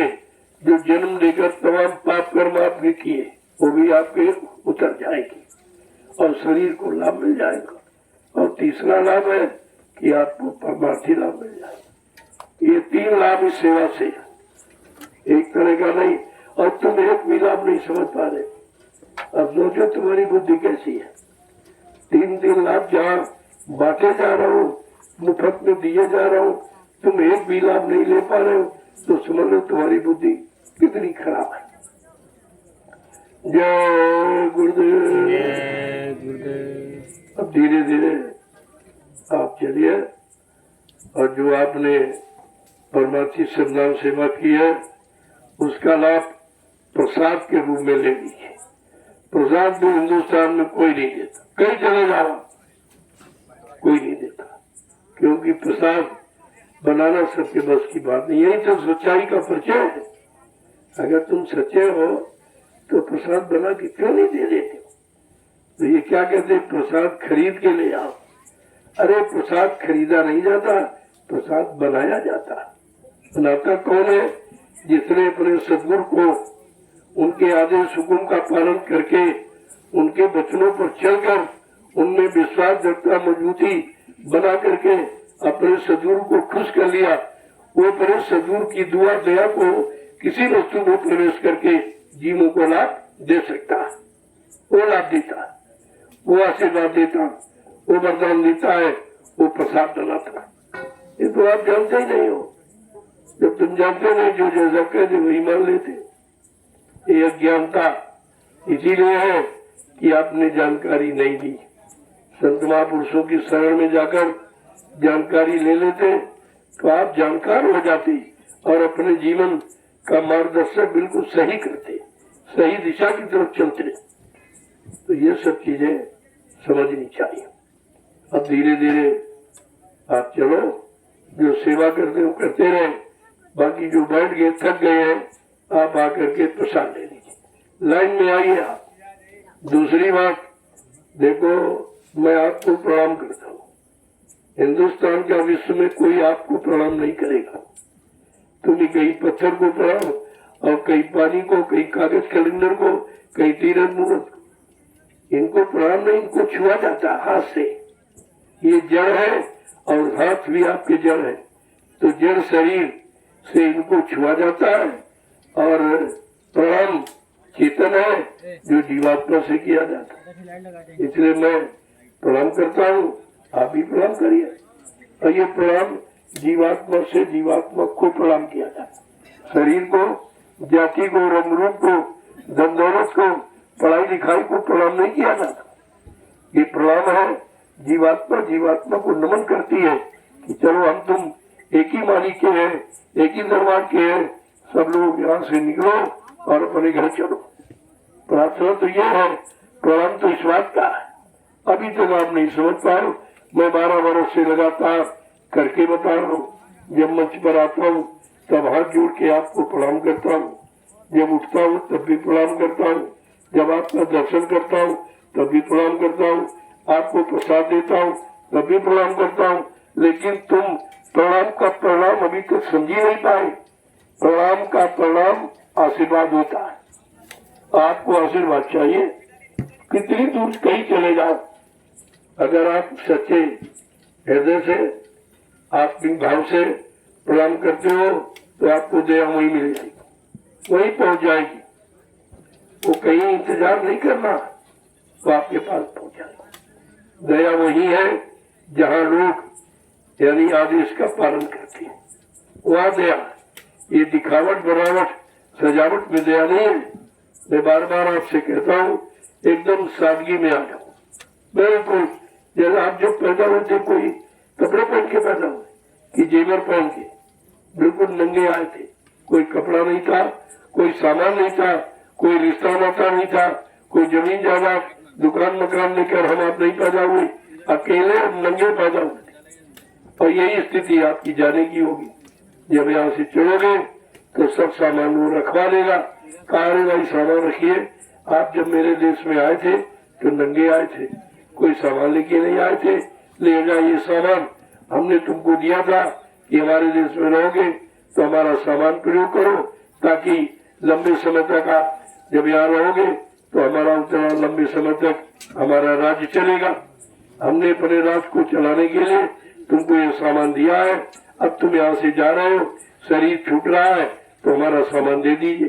जो जन्म देकर तमाम पाप कर्म आपने किए वो भी आपके उतर जाएंगे और शरीर को लाभ मिल जाएगा। और तीसरा लाभ है कि आपको परमार्थी लाभ मिल जाएगा। ये तीन लाभ इस सेवा से, एक तरह का नहीं। और तुम एक भी लाभ नहीं समझ पा रहे, अब सोचो तुम्हारी बुद्धि कैसी है। तीन लाभ जहाँ बांटे जा रहा हूँ, मुफ्त में दिए जा रहा हूँ, तुम एक भी लाभ नहीं ले पा रहे हो, तो समझ लो तुम्हारी बुद्धि कितनी खराब है। जय गुरुदेव, जय गुरुदेव। अब धीरे धीरे आप चलिए और जो आपने परमार्थी संदान सेवा की है उसका लाभ प्रसाद के रूप में ले लीजिए। प्रसाद भी हिंदुस्तान में कोई नहीं देता, कहीं चले जाओ कोई नहीं देता, क्योंकि प्रसाद बनाना सबके बस की बात नहीं। यही तो सच्चाई का परिचय है। अगर तुम सच्चे हो तो प्रसाद बना के क्यों नहीं दे देते हो? तो ये क्या कहते हैं, प्रसाद खरीद के ले आओ। अरे प्रसाद खरीदा नहीं जाता, प्रसाद बनाया जाता। बनाता कौन है? जिसने अपने सद्गुरु को उनके आदेश हुक्म का पालन करके, उनके वचनों पर चलकर उनमें विश्वास जगता मजबूती बना करके अपने सद्गुरु को खुश कर लिया। वो अपने सद्गुरु की दुआ दया को किसी वस्तु में प्रवेश करके जीवों को लाभ दे सकता, वो लाभ देता, वो आशीर्वाद देता, वो वरदान देता है, वो प्रसाद डलाता है। ये तो आप जानते ही नहीं हो। जब तुम जानते नहीं, जो जैसा कहते वही मान लेते। ये अज्ञानता इसीलिए है कि आपने जानकारी नहीं दी। संत महापुरुषों की शरण में जाकर जानकारी ले लेते तो आप जानकार हो जाते और अपने जीवन का मार्गदर्शन बिल्कुल सही करते, सही दिशा की तरफ चलते। तो ये सब चीजें समझनी चाहिए। अब धीरे धीरे आप चलो, जो सेवा करते हो करते रहे, बाकी जो बैठ गए थक गए हैं, आप आकर के प्रसाद ले लीजिए। लाइन में आइए आप। दूसरी बात देखो, मैं आपको प्रणाम करता हूँ। हिंदुस्तान का विश्व में कोई आपको प्रणाम नहीं करेगा। तुम्हें कहीं पत्थर को प्रणाम, और कहीं पानी को, कहीं कागज कैलेंडर को, कहीं तीरथ मूर्त को। इनको प्रणाम नहीं, इनको छुआ जाता हाथ से। ये जड़ है और हाथ भी आपके जड़ है, तो जड़ शरीर से इनको छुआ जाता है। और प्रणाम चेतन है जो जीवात्मा से किया जाता है। इसलिए मैं प्रणाम करता हूँ, आप भी प्रणाम करिए। और ये प्रणाम जीवात्मा से जीवात्मा को प्रणाम किया जाता है। शरीर को, जाति को, रंग रूप को, धन दौलत को, पढ़ाई लिखाई को प्रणाम नहीं किया जाता। ये प्रणाम है जीवात्मा जीवात्मा को नमन करती है कि चलो हम तुम एक ही मालिक के हैं, एक ही दरबार के हैं, सब लोग यहाँ से निकलो और अपने घर चलो। प्रार्थना तो ये है, प्रणाम तो इस बात का है। अभी तक आप नहीं समझ पाए, मैं 12 वर्ष से लगातार करके बता रहा हूँ। जब मंच पर आता हूँ तब हाथ जोड़ के आपको प्रणाम करता हूँ, जब उठता हूँ तब भी प्रणाम करता हूँ, जब आपका दर्शन करता हूँ तब भी प्रणाम करता हूँ, आपको प्रसाद देता हूँ तब भी प्रणाम करता हूँ। लेकिन तुम प्रणाम का प्रणाम अभी तक समझ नहीं पाए। प्रणाम का प्रणाम आशीर्वाद होता है। आपको आशीर्वाद चाहिए, कितनी दूर कहीं चले जाओ, अगर आप सच्चे हृदय से, आत्मिक भाव से प्रणाम करते हो तो आपको दया वही मिलेगी, वही पहुंच जाएगी। वो कहीं इंतजार नहीं करना, वो आपके पास पहुंच जाएगा। दया वही है जहाँ लोग यानी आदेश का पालन करते हैं, वहाँ दया। ये दिखावट बनावट सजावट में दया नहीं है। मैं बार बार आपसे कहता हूँ, एकदम सादगी में आ जाओ। बिल्कुल जैसे आप जब पैदा होते कोई कपड़े पहन के पैदा हुए कि जेवर पहन के, बिल्कुल नंगे आए थे। कोई कपड़ा नहीं था, कोई सामान नहीं था, कोई रिश्ता नाता नहीं था, कोई जमीन जायदाद दुकान मकान लेकर हम आप नहीं पैदा हुए, अकेले नंगे पैदा हुए। और यही स्थिति आपकी जाने की होगी। जब यहाँ से चलोगे तो सब सामान वो रखवा लेगा। कहा भाई सामान रखिए, आप जब मेरे देश में आए थे तो नंगे आए थे, कोई सामान लेके नहीं आए थे, ले जा ये सामान हमने तुमको दिया था कि हमारे देश में रहोगे तो हमारा सामान प्रयोग करो, ताकि लंबे समय तक आप जब यहाँ रहोगे तो हमारा उतना लंबे समय तक हमारा राज्य चलेगा। हमने अपने राज्य को चलाने के लिए तुमको ये सामान दिया है। अब तुम यहाँ से जा रहे हो, शरीर छूट रहा है तो हमारा सामान दे दीजिए।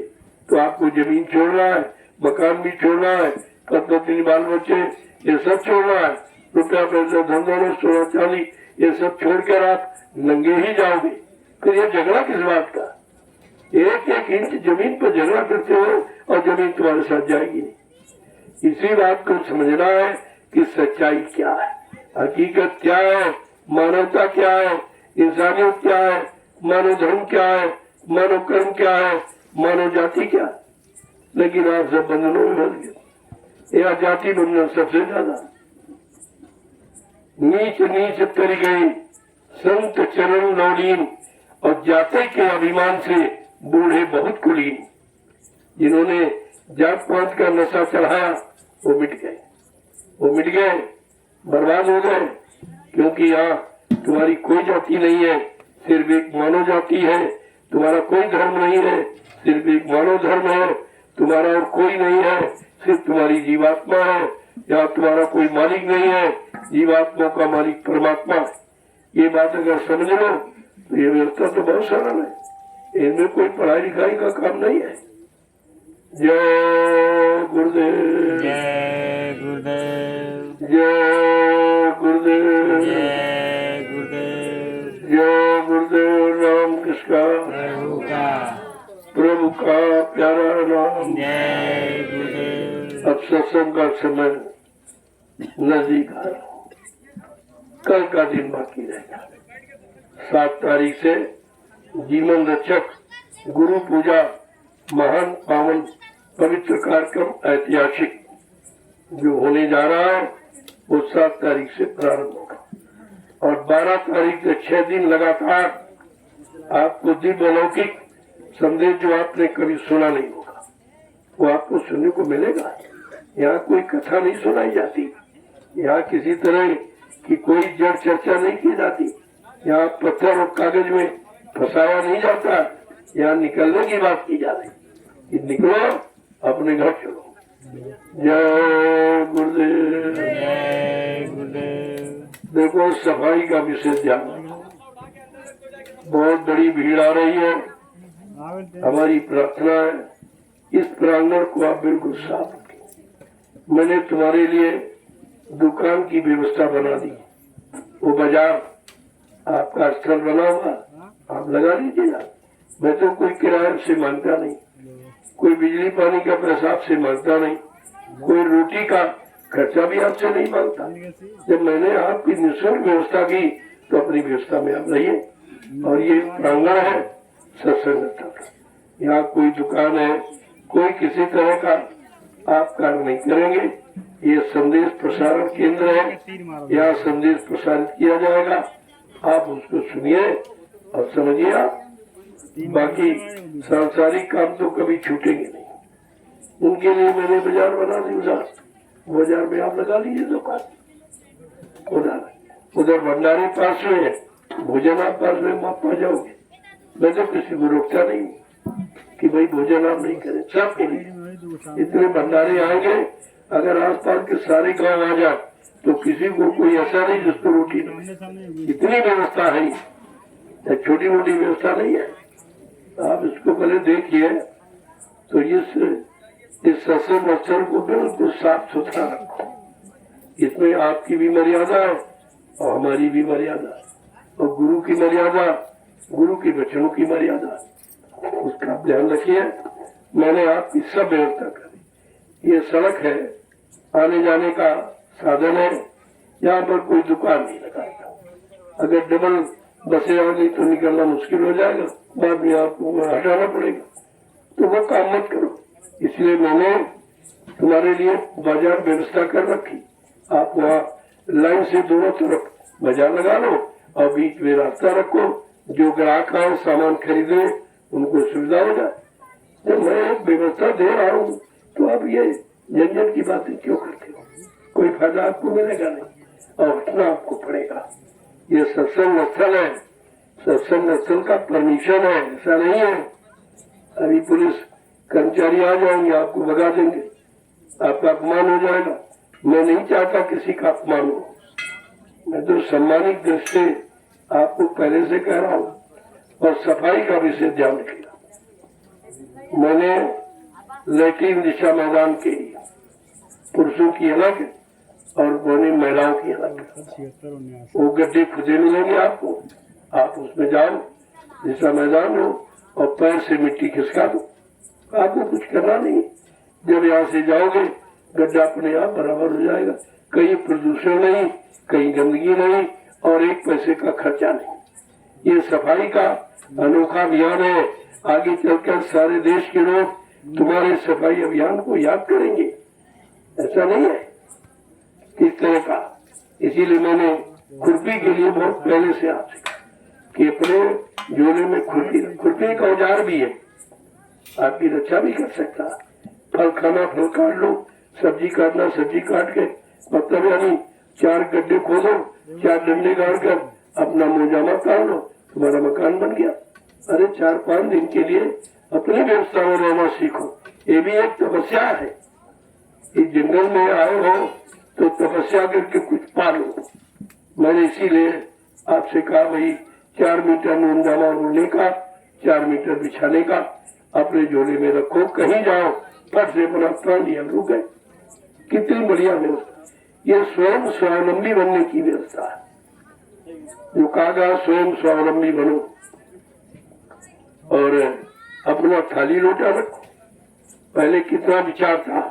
तो आपको जमीन छोड़ना है, मकान भी छोड़ना है, पत्नी बाल बच्चे ये सब छोड़ना है, रुपया पैसा धन दौलत सोना चांदी ये सब छोड़कर आप नंगे ही जाओगे। फिर ये झगड़ा किस बात का? एक एक इंच जमीन पर झगड़ा करते हो और जमीन तुम्हारे साथ जाएगी नहीं। इसी बात को समझना है कि सच्चाई क्या है, हकीकत क्या है, मानवता क्या है, इंसानियत क्या है, मानव धर्म क्या है, मानव कर्म क्या है, मानव जाति क्या है। लेकिन आप सब बंधनों में फंस गए। यह जाति बंधन सबसे ज्यादा नीच नीच कर गई संत चरण लौलीन, और जाति के अभिमान से बूढ़े बहुत कुलीन। जिन्होंने जात पात का नशा चढ़ाया वो मिट गए, वो मिट गए, बर्बाद हो गए। क्योंकि यहाँ तुम्हारी कोई जाति नहीं है, सिर्फ एक मानव जाति है। तुम्हारा कोई धर्म नहीं है, सिर्फ एक मानव धर्म है। तुम्हारा और कोई नहीं है, सिर्फ तुम्हारी जीवात्मा है। यहाँ तुम्हारा कोई मालिक नहीं है, जीवात्मा का मालिक परमात्मा है। ये बात अगर समझ लो तो ये व्यवस्था तो बहुत सरल है, इनमें कोई पढ़ाई लिखाई का काम नहीं है। जय गुरुदेव, जय गुरुदेव, जय गुरुदेव। गुरुदेव। जय गुरुदेव। जय गुरुदेव। नाम किसका? प्रभु का। प्रभु का प्यारा नाम। जय गुरुदेव। अब सत्संग का समय नजदीक आ रहा, कल का दिन बाकी रहेगा। 7 तारीख से जीवन रक्षक गुरु पूजा महान पावन पवित्र कार्यक्रम ऐतिहासिक जो होने जा रहा है वो 7 तारीख से प्रारंभ होगा और 12 तारीख से 6 दिन लगातार आपको दिव्य अलौकिक संदेश जो आपने कभी सुना नहीं होगा वो आपको सुनने को मिलेगा। यहाँ कोई कथा नहीं सुनाई जाती, यहाँ किसी तरह की कोई जड़ चर्चा नहीं की जाती, यहाँ पत्थर और कागज में फंसाया नहीं जाता, यहाँ निकलने की बात की जा रही। निकलो अपने घर चलो। जय गुरुदेव। जय गुरुदेव। देखो सफाई का विशेष ध्यान रखो, बहुत बड़ी भीड़ आ रही है। हमारी प्रार्थना है इस प्रांगण को आप बिल्कुल साफ रखें। मैंने तुम्हारे लिए दुकान की व्यवस्था बना दी, वो बाजार आपका स्थल बना हुआ, आप लगा लीजिएगा। मैं तो कोई किराए से मांगता नहीं, कोई बिजली पानी का पैसा आपसे मांगता नहीं, कोई रोटी का खर्चा भी आपसे नहीं मांगता। जब मैंने आपकी निःशुल्क व्यवस्था की तो अपनी व्यवस्था में आप रहिए। और ये प्रांगण है सत्संग स्थल, यहाँ कोई दुकान है, कोई किसी तरह का आप कार्य नहीं करेंगे। ये संदेश प्रसारण केंद्र है, यहाँ संदेश प्रसारित किया जाएगा, आप उसको सुनिए और समझिए। आप बाकी सांसारिक काम तो कभी छूटेंगे नहीं। उनके लिए मैंने बाजार बना दी, बाजार में आप लगा लीजिए दुकान। उधर भंडारे पास में है, भोजन आप पास में आप पा जाओगे। मैं तो किसी को रोकता नहीं कि भाई भोजन आप नहीं करें, सब के लिए इतने भंडारे आएंगे। अगर आसपास के सारे गांव आ जाए तो किसी को कोई ऐसा नहीं जिसको रोटी नहीं। इतनी व्यवस्था है, छोटी मोटी व्यवस्था नहीं है। आप इसको पहले देखिए। तो इस सत्संग स्थल को बिल्कुल साफ सुथरा रखो। इसमें आपकी भी मर्यादा है और हमारी भी मर्यादा है, और गुरु की मर्यादा, गुरु के वचनों की मर्यादा, उसका ध्यान रखिए। मैंने आपकी सब व्यवस्था करी। ये सड़क है, आने जाने का साधन है, यहाँ पर कोई दुकान नहीं लगाएगा। अगर डबल बसें आ गई तो निकलना मुश्किल हो जाएगा, बाद में आपको हटाना पड़ेगा, तो वो काम मत करो। इसलिए मैंने तुम्हारे लिए बाजार व्यवस्था कर रखी। आप वहाँ लाइन से दोनों तरफ बाजार लगा लो और बीच में रास्ता रखो। जो ग्राहक आए सामान खरीदे उनको सुविधा हो जाए। जब मैं व्यवस्था दे रहा हूँ तो आप ये झंझट की बातें क्यों करते हो? कोई फायदा आपको मिलेगा नहीं और उठना आपको पड़ेगा। ये सत्संग स्थल है, सत्संग स्थल का परमिशन है, ऐसा नहीं है। अभी पुलिस कर्मचारी आ जाएंगे, आपको भगा देंगे, आपका अपमान हो जाएगा। मैं नहीं चाहता किसी का अपमान हो। मैं तो सम्मानित दृष्टि से आपको पहले से कह रहा हूँ। और सफाई का विशेष ध्यान रखिएगा। मैंने लैट्रिन दिशा मैदान के पुरुषों की अलग और मैंने महिलाओं की अलग, वो गड्ढे खुदे मिलेंगे आपको। आप उसमें जाओ, दिशा मैदान हो, और पैर से मिट्टी खिसका दो, आपको कुछ करना नहीं। जब यहाँ से जाओगे गड्ढा अपने आप बराबर हो जाएगा। कहीं प्रदूषण नहीं, कहीं गंदगी नहीं, और 1 पैसे का खर्चा नहीं। ये सफाई का अनोखा अभियान है। आगे चलकर सारे देश के लोग तुम्हारे सफाई अभियान को याद करेंगे। ऐसा नहीं है इस तरह का। इसीलिए मैंने खुरपी के लिए बहुत पहले से आपसे कहा कि अपने झोले में खुरपी का औजार भी है, आपकी रक्षा भी कर सकता है। फल खाना फल काट लो, सब्जी काटना सब्जी काट के, मतलब यानी 4 गड्ढे खोदो, 4 डंडे गाड़ कर अपना मोजामा काट लो, तुम्हारा मकान बन गया। अरे 4-5 दिन के लिए अपनी व्यवस्था में रहना सीखो, ये भी एक तपस्या है। इस जंगल में आए हो तो तपस्या करके कुछ पालो। मैंने इसीलिए आपसे कहा भाई 4 मीटर मोजामा ओढ़ने का, 4 मीटर बिछाने का अपने झोले में रखो। कहीं जाओ फट से अपना प्राण नियम रुक गए। कितनी बढ़िया व्यवस्था। ये स्वयं स्वावलंबी बनने की व्यवस्था है। जो कहा स्वयं स्वावलंबी बनो और अपना थाली लोटा रखो। पहले कितना विचार था,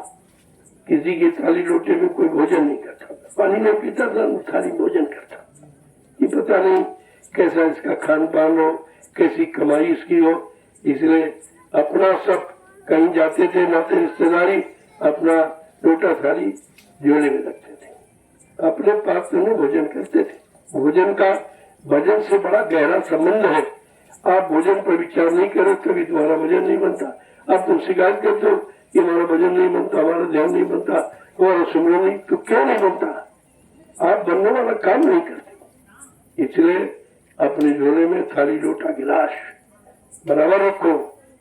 किसी के थाली लोटे में कोई भोजन नहीं करता, पानी नहीं पीता था, थाली भोजन करता। ये पता नहीं कैसा इसका खान पान हो, कैसी कमाई इसकी हो। इसलिए अपना सब कहीं जाते थे नाते रिश्तेदारी, अपना लोटा थाली झोले में रखते थे, अपने पात्र में भोजन करते थे। भोजन का भजन से बड़ा गहरा संबंध है। आप भोजन पर विचार नहीं करो कभी तुम्हारा भजन नहीं बनता। अब तुम शिकायत करते हो कि हमारा भजन नहीं बनता, हमारा ध्यान नहीं बनता, हमारा सुमरन नहीं, तो क्यों नहीं बनता? आप बनने वाला काम नहीं करते। इसलिए अपने झोले में थाली लोटा गिलास बराबर रखो।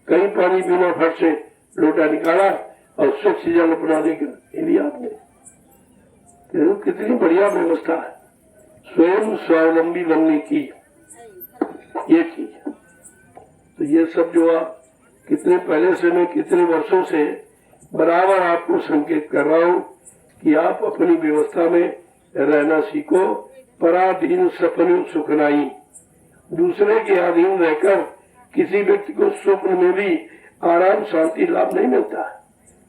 कहीं पानी बिना फट से लोटा निकाला और स्वच्छ जल अपना देकर लिया आपने। तो कितनी बढ़िया व्यवस्था है स्वयं स्वावलंबी बनने की, ये चीज। तो ये सब जो आप कितने पहले से, मैं कितने वर्षों से बराबर आपको संकेत कर रहा हूँ कि आप अपनी व्यवस्था में रहना सीखो। पराधीन सपने सुख नहीं। दूसरे के अधीन रहकर किसी व्यक्ति को स्वप्न में भी आराम शांति लाभ नहीं मिलता,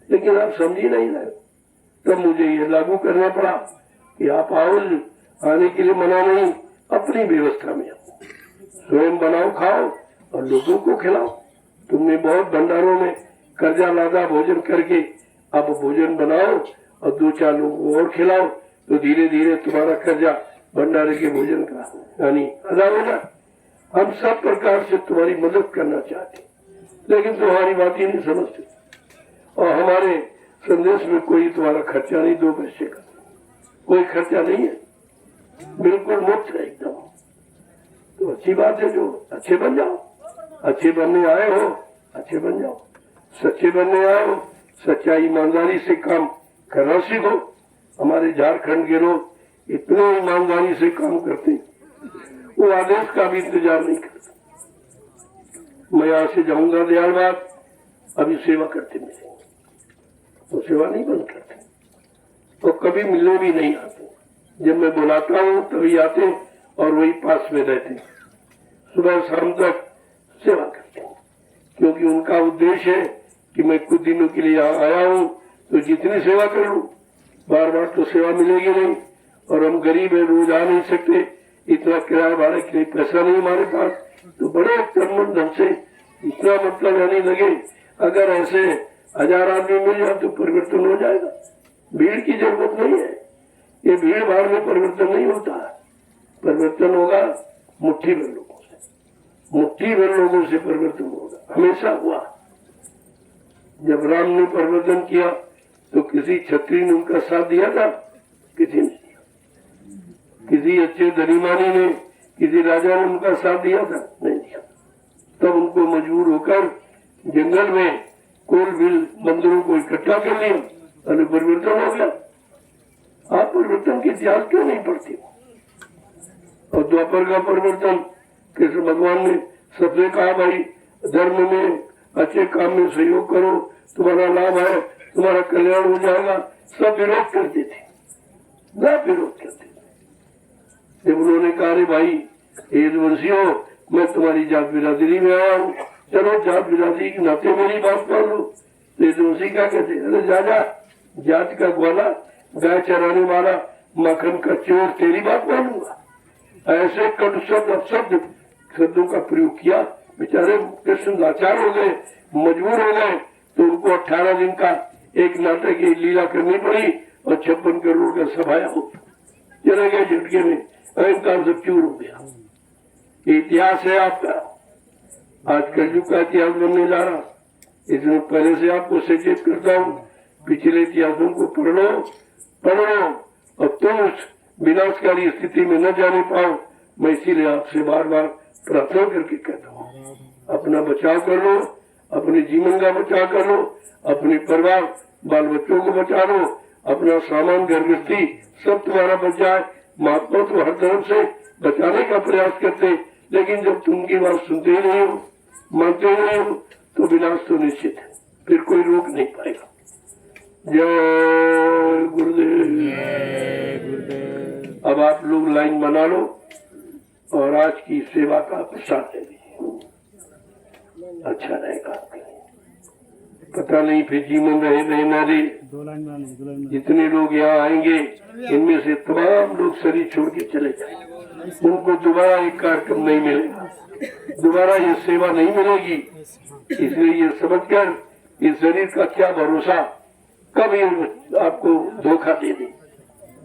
लेकिन आप समझ नहीं रहे। तब मुझे ये लागू करना पड़ा कि आप आओ, आने के लिए मना नहीं, अपनी व्यवस्था में स्वयं बनाओ खाओ और लोगों को खिलाओ। तुमने बहुत भंडारों में कर्जा लादा भोजन करके अब भोजन बनाओ और 2-4 लोगों को और खिलाओ, तो धीरे धीरे तुम्हारा कर्जा भंडारे के भोजन का यानी अदा होगा। हम सब प्रकार से तुम्हारी मदद करना चाहते, लेकिन तुम्हारी बात ही नहीं समझते। और हमारे संदेश में कोई तुम्हारा खर्चा नहीं, 2 पैसे का कोई खर्चा नहीं है, बिल्कुल मुफ्त है एकदम। तो अच्छी बात है, जो अच्छे बन जाओ। अच्छे बनने आए हो, अच्छे बन जाओ। सच्चे बनने आए हो, सच्चाई ईमानदारी से काम करना सीखो। हमारे झारखंड के लोग इतने ईमानदारी से काम करते, वो आदेश का भी इंतजार नहीं करते। मैं यहाँ से जाऊंगा दयालबाद, अभी सेवा करते मिलेंगे, तो सेवा नहीं बंद करते, तो कभी मिलने भी नहीं आते। जब मैं बुलाता हूँ तभी आते और वही पास में रहते, सुबह शाम तक सेवा करते हैं। क्योंकि उनका उद्देश्य है कि मैं कुछ दिनों के लिए यहाँ आया हूँ, तो जितनी सेवा कर लूँ, बार बार तो सेवा मिलेगी नहीं। और हम गरीब है, रोज आ नहीं सकते, इतना किराया भाड़े के लिए पैसा नहीं हमारे पास, तो बड़े कर्मठ ढंग से इतना मतलब रहने लगे। अगर ऐसे 1000 आदमी मिल जाए तो परिवर्तन हो जाएगा। भीड़ की जरूरत नहीं है, ये भीड़ भाड़ में परिवर्तन नहीं होता है। परिवर्तन होगा मुट्ठी भर लोगों से, मुट्ठी भर लोगों से परिवर्तन होगा। हमेशा हुआ। जब राम ने परिवर्तन किया तो किसी क्षत्रिय ने उनका साथ दिया था? किसी ने दिया। किसी अच्छे धनीमानी ने, किसी राजा ने उनका साथ दिया था? नहीं दिया। तब उनको मजबूर होकर जंगल में कोल बिल बंदरों को इकट्ठा कर लिया और परिवर्तन हो गया। आप परिवर्तन के इतिहास क्यों नहीं पढ़ते? और द्वापर का परिवर्तन कृष्ण भगवान ने सबसे कहा, भाई धर्म में अच्छे काम में सहयोग करो, तुम्हारा लाभ है, तुम्हारा कल्याण हो जाएगा। सब विरोध करते थे, ना विरोध करते थे। जब उन्होंने कहा, अरे भाई यदुवंशियों, मैं तुम्हारी जात बिरादरी में आया हूँ, चलो जात बिरादरी के नाते मेरी बात मान लो। तो यदुवंशी क्या कहते, अरे जा जात का ग्वाला, गाय चराने वाला, मक्खन का चोर, तेरी बात मानूंगा। ऐसे कटु शब्द अपशब्द शब्दों का प्रयोग किया। बेचारे कृष्ण लाचार हो गए, मजबूर हो गए, तो उनको 18 दिन का एक नाटक की लीला करनी पड़ी और 56 करोड़ का सभाया हो चले गए झटके में। अहंकार सब चूर हो गया। इतिहास है आपका, आज कलयुग का इतिहास बनने जा रहा। इसमें पहले से आपको सचेत करता हूँ, पिछले इतिहासों को पढ़ लो और तुम उस विनाशकारी स्थिति में न जाने पाओ। मैं इसीलिए आपसे बार बार प्रार्थना करके कहता हूँ, अपना बचाव कर लो, अपने जीवन का बचाव कर लो, अपने परिवार बाल बच्चों को बचा लो, अपना सामान घर गृहस्थी सब तुम्हारा बच जाए। महात्मा तो हर तरफ से बचाने का प्रयास करते, लेकिन जब तुम की बात सुनते ही नहीं हो, मानते ही नहीं हो, तो विनाश तो निश्चित है, फिर कोई रोक नहीं पाएगा। जय गुरुदेव। जय गुरुदेव। अब आप लोग लाइन बना लो और आज की सेवा का प्रसाद दे दीजिए, अच्छा रहेगा आपके लिए। पता नहीं फिर जीवन रहे ना रहे, जितने लोग यहाँ आएंगे इनमें से तमाम लोग शरीर छोड़ के चले जाएंगे, उनको दोबारा एक कार्यक्रम नहीं मिलेगा, दोबारा ये सेवा नहीं मिलेगी। इसलिए ये समझकर इस शरीर का क्या भरोसा, कब ये आपको धोखा दे दे,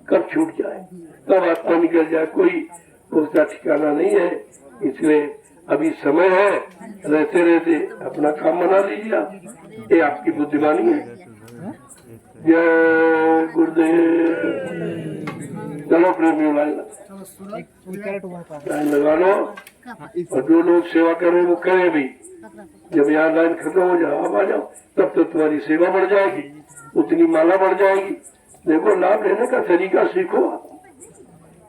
कब छूट जाए, कब आत्मा निकल जाए, कोई उसका ठिकाना नहीं है। इसलिए अभी समय है, रहते रहते अपना काम बना लीजिए आप, ये आपकी बुद्धिमानी है। जय गुरुदेव। चलो प्रेमियों लाइन लगा लो, और जो लोग सेवा करें वो करें भी। जब यहाँ लाइन खत्म हो जाए आप आ जाओ, तब तो तुम्हारी सेवा बढ़ जाएगी, उतनी माला बढ़ जाएगी। देखो लाभ लेने का तरीका सीखो,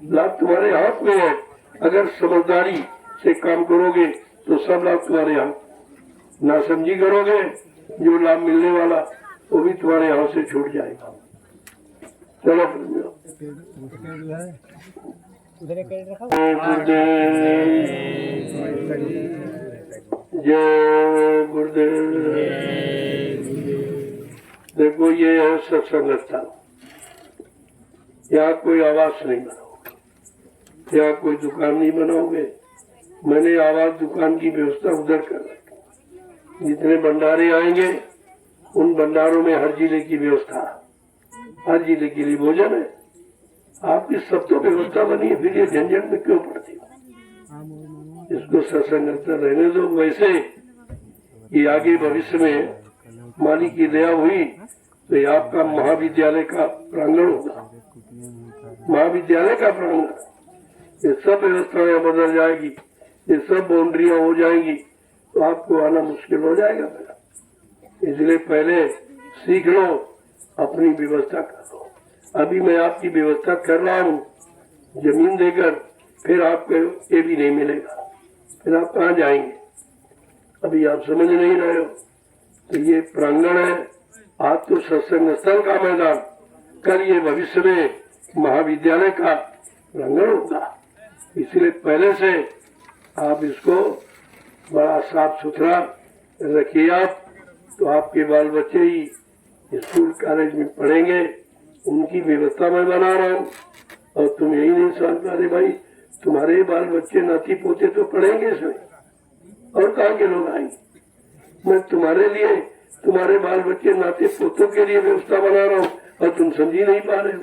लाभ तुम्हारे हाथ में है। अगर समझदारी से काम करोगे तो सब लाभ तुम्हारे हाथ, नासमझी करोगे जो लाभ मिलने वाला वो भी तुम्हारे हाथ से छूट जाएगा। चलो जय गुरुदेव। देखो ये है सत्संग स्थान, यहाँ कोई आवास नहीं बनाओगे, यहाँ कोई दुकान नहीं बनाओगे। मैंने आवास दुकान की व्यवस्था उधर कर रखी। जितने भंडारे आएंगे उन भंडारों में हर जिले की व्यवस्था, हर जिले के लिए भोजन है। आपकी सब तो व्यवस्था बनी है, फिर ये झंझट में क्यों पड़ती है? इसको सत्संग रहने दो। वैसे ये आगे भविष्य में मालिक की दया हुई तो ये आपका महाविद्यालय का प्रांगण होगा, महाविद्यालय का प्रांगण। ये सब व्यवस्थाएं बदल जाएगी, ये सब बाउंड्रियां हो जाएंगी, तो आपको आना मुश्किल हो जाएगा। इसलिए पहले सीख लो, अपनी व्यवस्था कर लो। अभी मैं आपकी व्यवस्था कर रहा हूँ जमीन देकर, फिर आपको ये भी नहीं मिलेगा, फिर आप कहाँ जाएंगे? अभी आप समझ नहीं रहे हो। तो ये प्रांगण है, आज तो सत्संग स्थल का मैदान, कल ये भविष्य में महाविद्यालय का प्रांगण होगा। इसलिए पहले से आप इसको बड़ा साफ सुथरा रखिए। आप तो आपके बाल बच्चे ही स्कूल कॉलेज में पढ़ेंगे, उनकी व्यवस्था मैं बना रहा हूँ। और तुम यही नहीं समझ पा रहे भाई, तुम्हारे बाल बच्चे नाती पोते तो पढ़ेंगे इसमें, और कहाँ के लोग आएंगे? मैं तुम्हारे लिए, तुम्हारे बाल बच्चे नाते पोतों के लिए व्यवस्था बना रहा हूँ, और तुम समझी नहीं पा रहे हो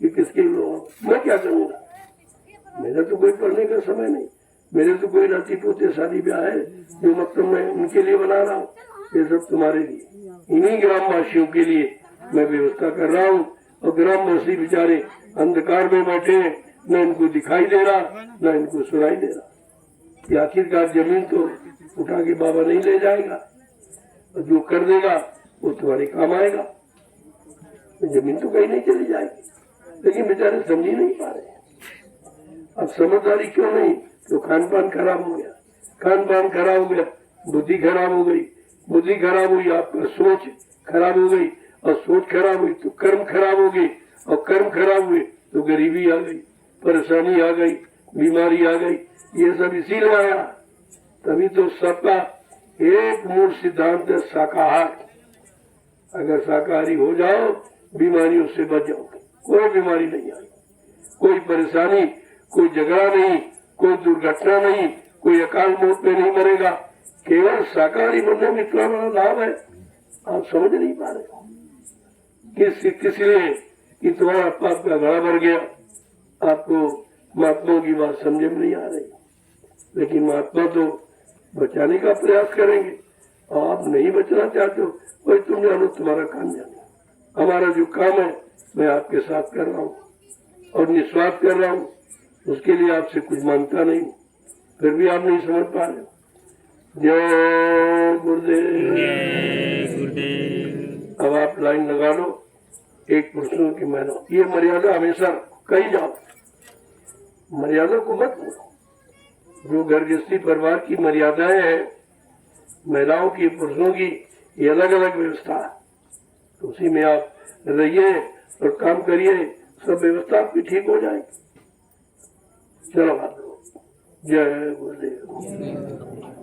कि किसके लोग। मैं क्या करूँगा? मेरा तो कोई पढ़ने का समय नहीं, मेरे तो कोई नाती पोते शादी ब्याह है जो मतलब मैं उनके लिए बना रहा हूँ। ये सब तुम्हारे लिए, इन्हीं ग्रामवासियों के लिए मैं व्यवस्था कर रहा हूँ। और ग्रामवासी बेचारे अंधकार में बैठे हैं, न इनको दिखाई दे रहा न इनको सुनाई दे रहा। कि आखिरकार जमीन तो उठा के बाबा नहीं ले जाएगा, और जो कर देगा वो तुम्हारे काम आएगा। तो जमीन तो कहीं नहीं चली जाएगी, लेकिन बेचारे समझ नहीं पा रहे। अब समझदारी क्यों नहीं? तो खान पान खराब हो गया, खान पान खराब हो गया, बुद्धि खराब हो गई, बुद्धि खराब हुई, आपका सोच खराब हो गई, और सोच खराब हुई तो कर्म खराब हो गई, और कर्म खराब हुए तो गरीबी आ गई, परेशानी आ गई, बीमारी आ गई। ये सब इसीलिए आया। तभी तो सबका एक मूल सिद्धांत है शाकाहार। अगर शाकाहारी हो जाओ, बीमारियों से बच जाओगे, कोई बीमारी नहीं आएगी, कोई परेशानी, कोई झगड़ा नहीं, कोई दुर्घटना नहीं, कोई अकाल मौत में नहीं मरेगा। केवल शाकाहारी बनने में इतना बड़ा लाभ है, आप समझ नहीं पा रहे हो। किस लिए कि तुम्हारा पाप का घड़ा भर गया, आपको महात्माओं की बात समझ में नहीं आ रही। लेकिन महात्मा तो बचाने का प्रयास करेंगे, और आप नहीं बचना चाहते हो, वही तुम जानो, तुम्हारा काम जानो। हमारा जो काम है मैं आपके साथ कर रहा हूँ, और निस्वार्थ कर रहा हूँ, उसके लिए आपसे कुछ मांगता नहीं, फिर भी आप नहीं समझ पा रहे हो। जय गुरुदेव। अब आप लाइन लगा लो, एक पुरुषों की महिला। ये मर्यादा हमेशा कही जाओ, मर्यादा को मत भूलो। जो गृहस्थी परिवार की मर्यादाएं हैं, महिलाओं की, पुरुषों की, ये अलग अलग व्यवस्था है। तो उसी में आप रहिए और काम करिए, सब व्यवस्था आपकी ठीक हो जाएगी। चलो आप लोग जय गुरुदेव।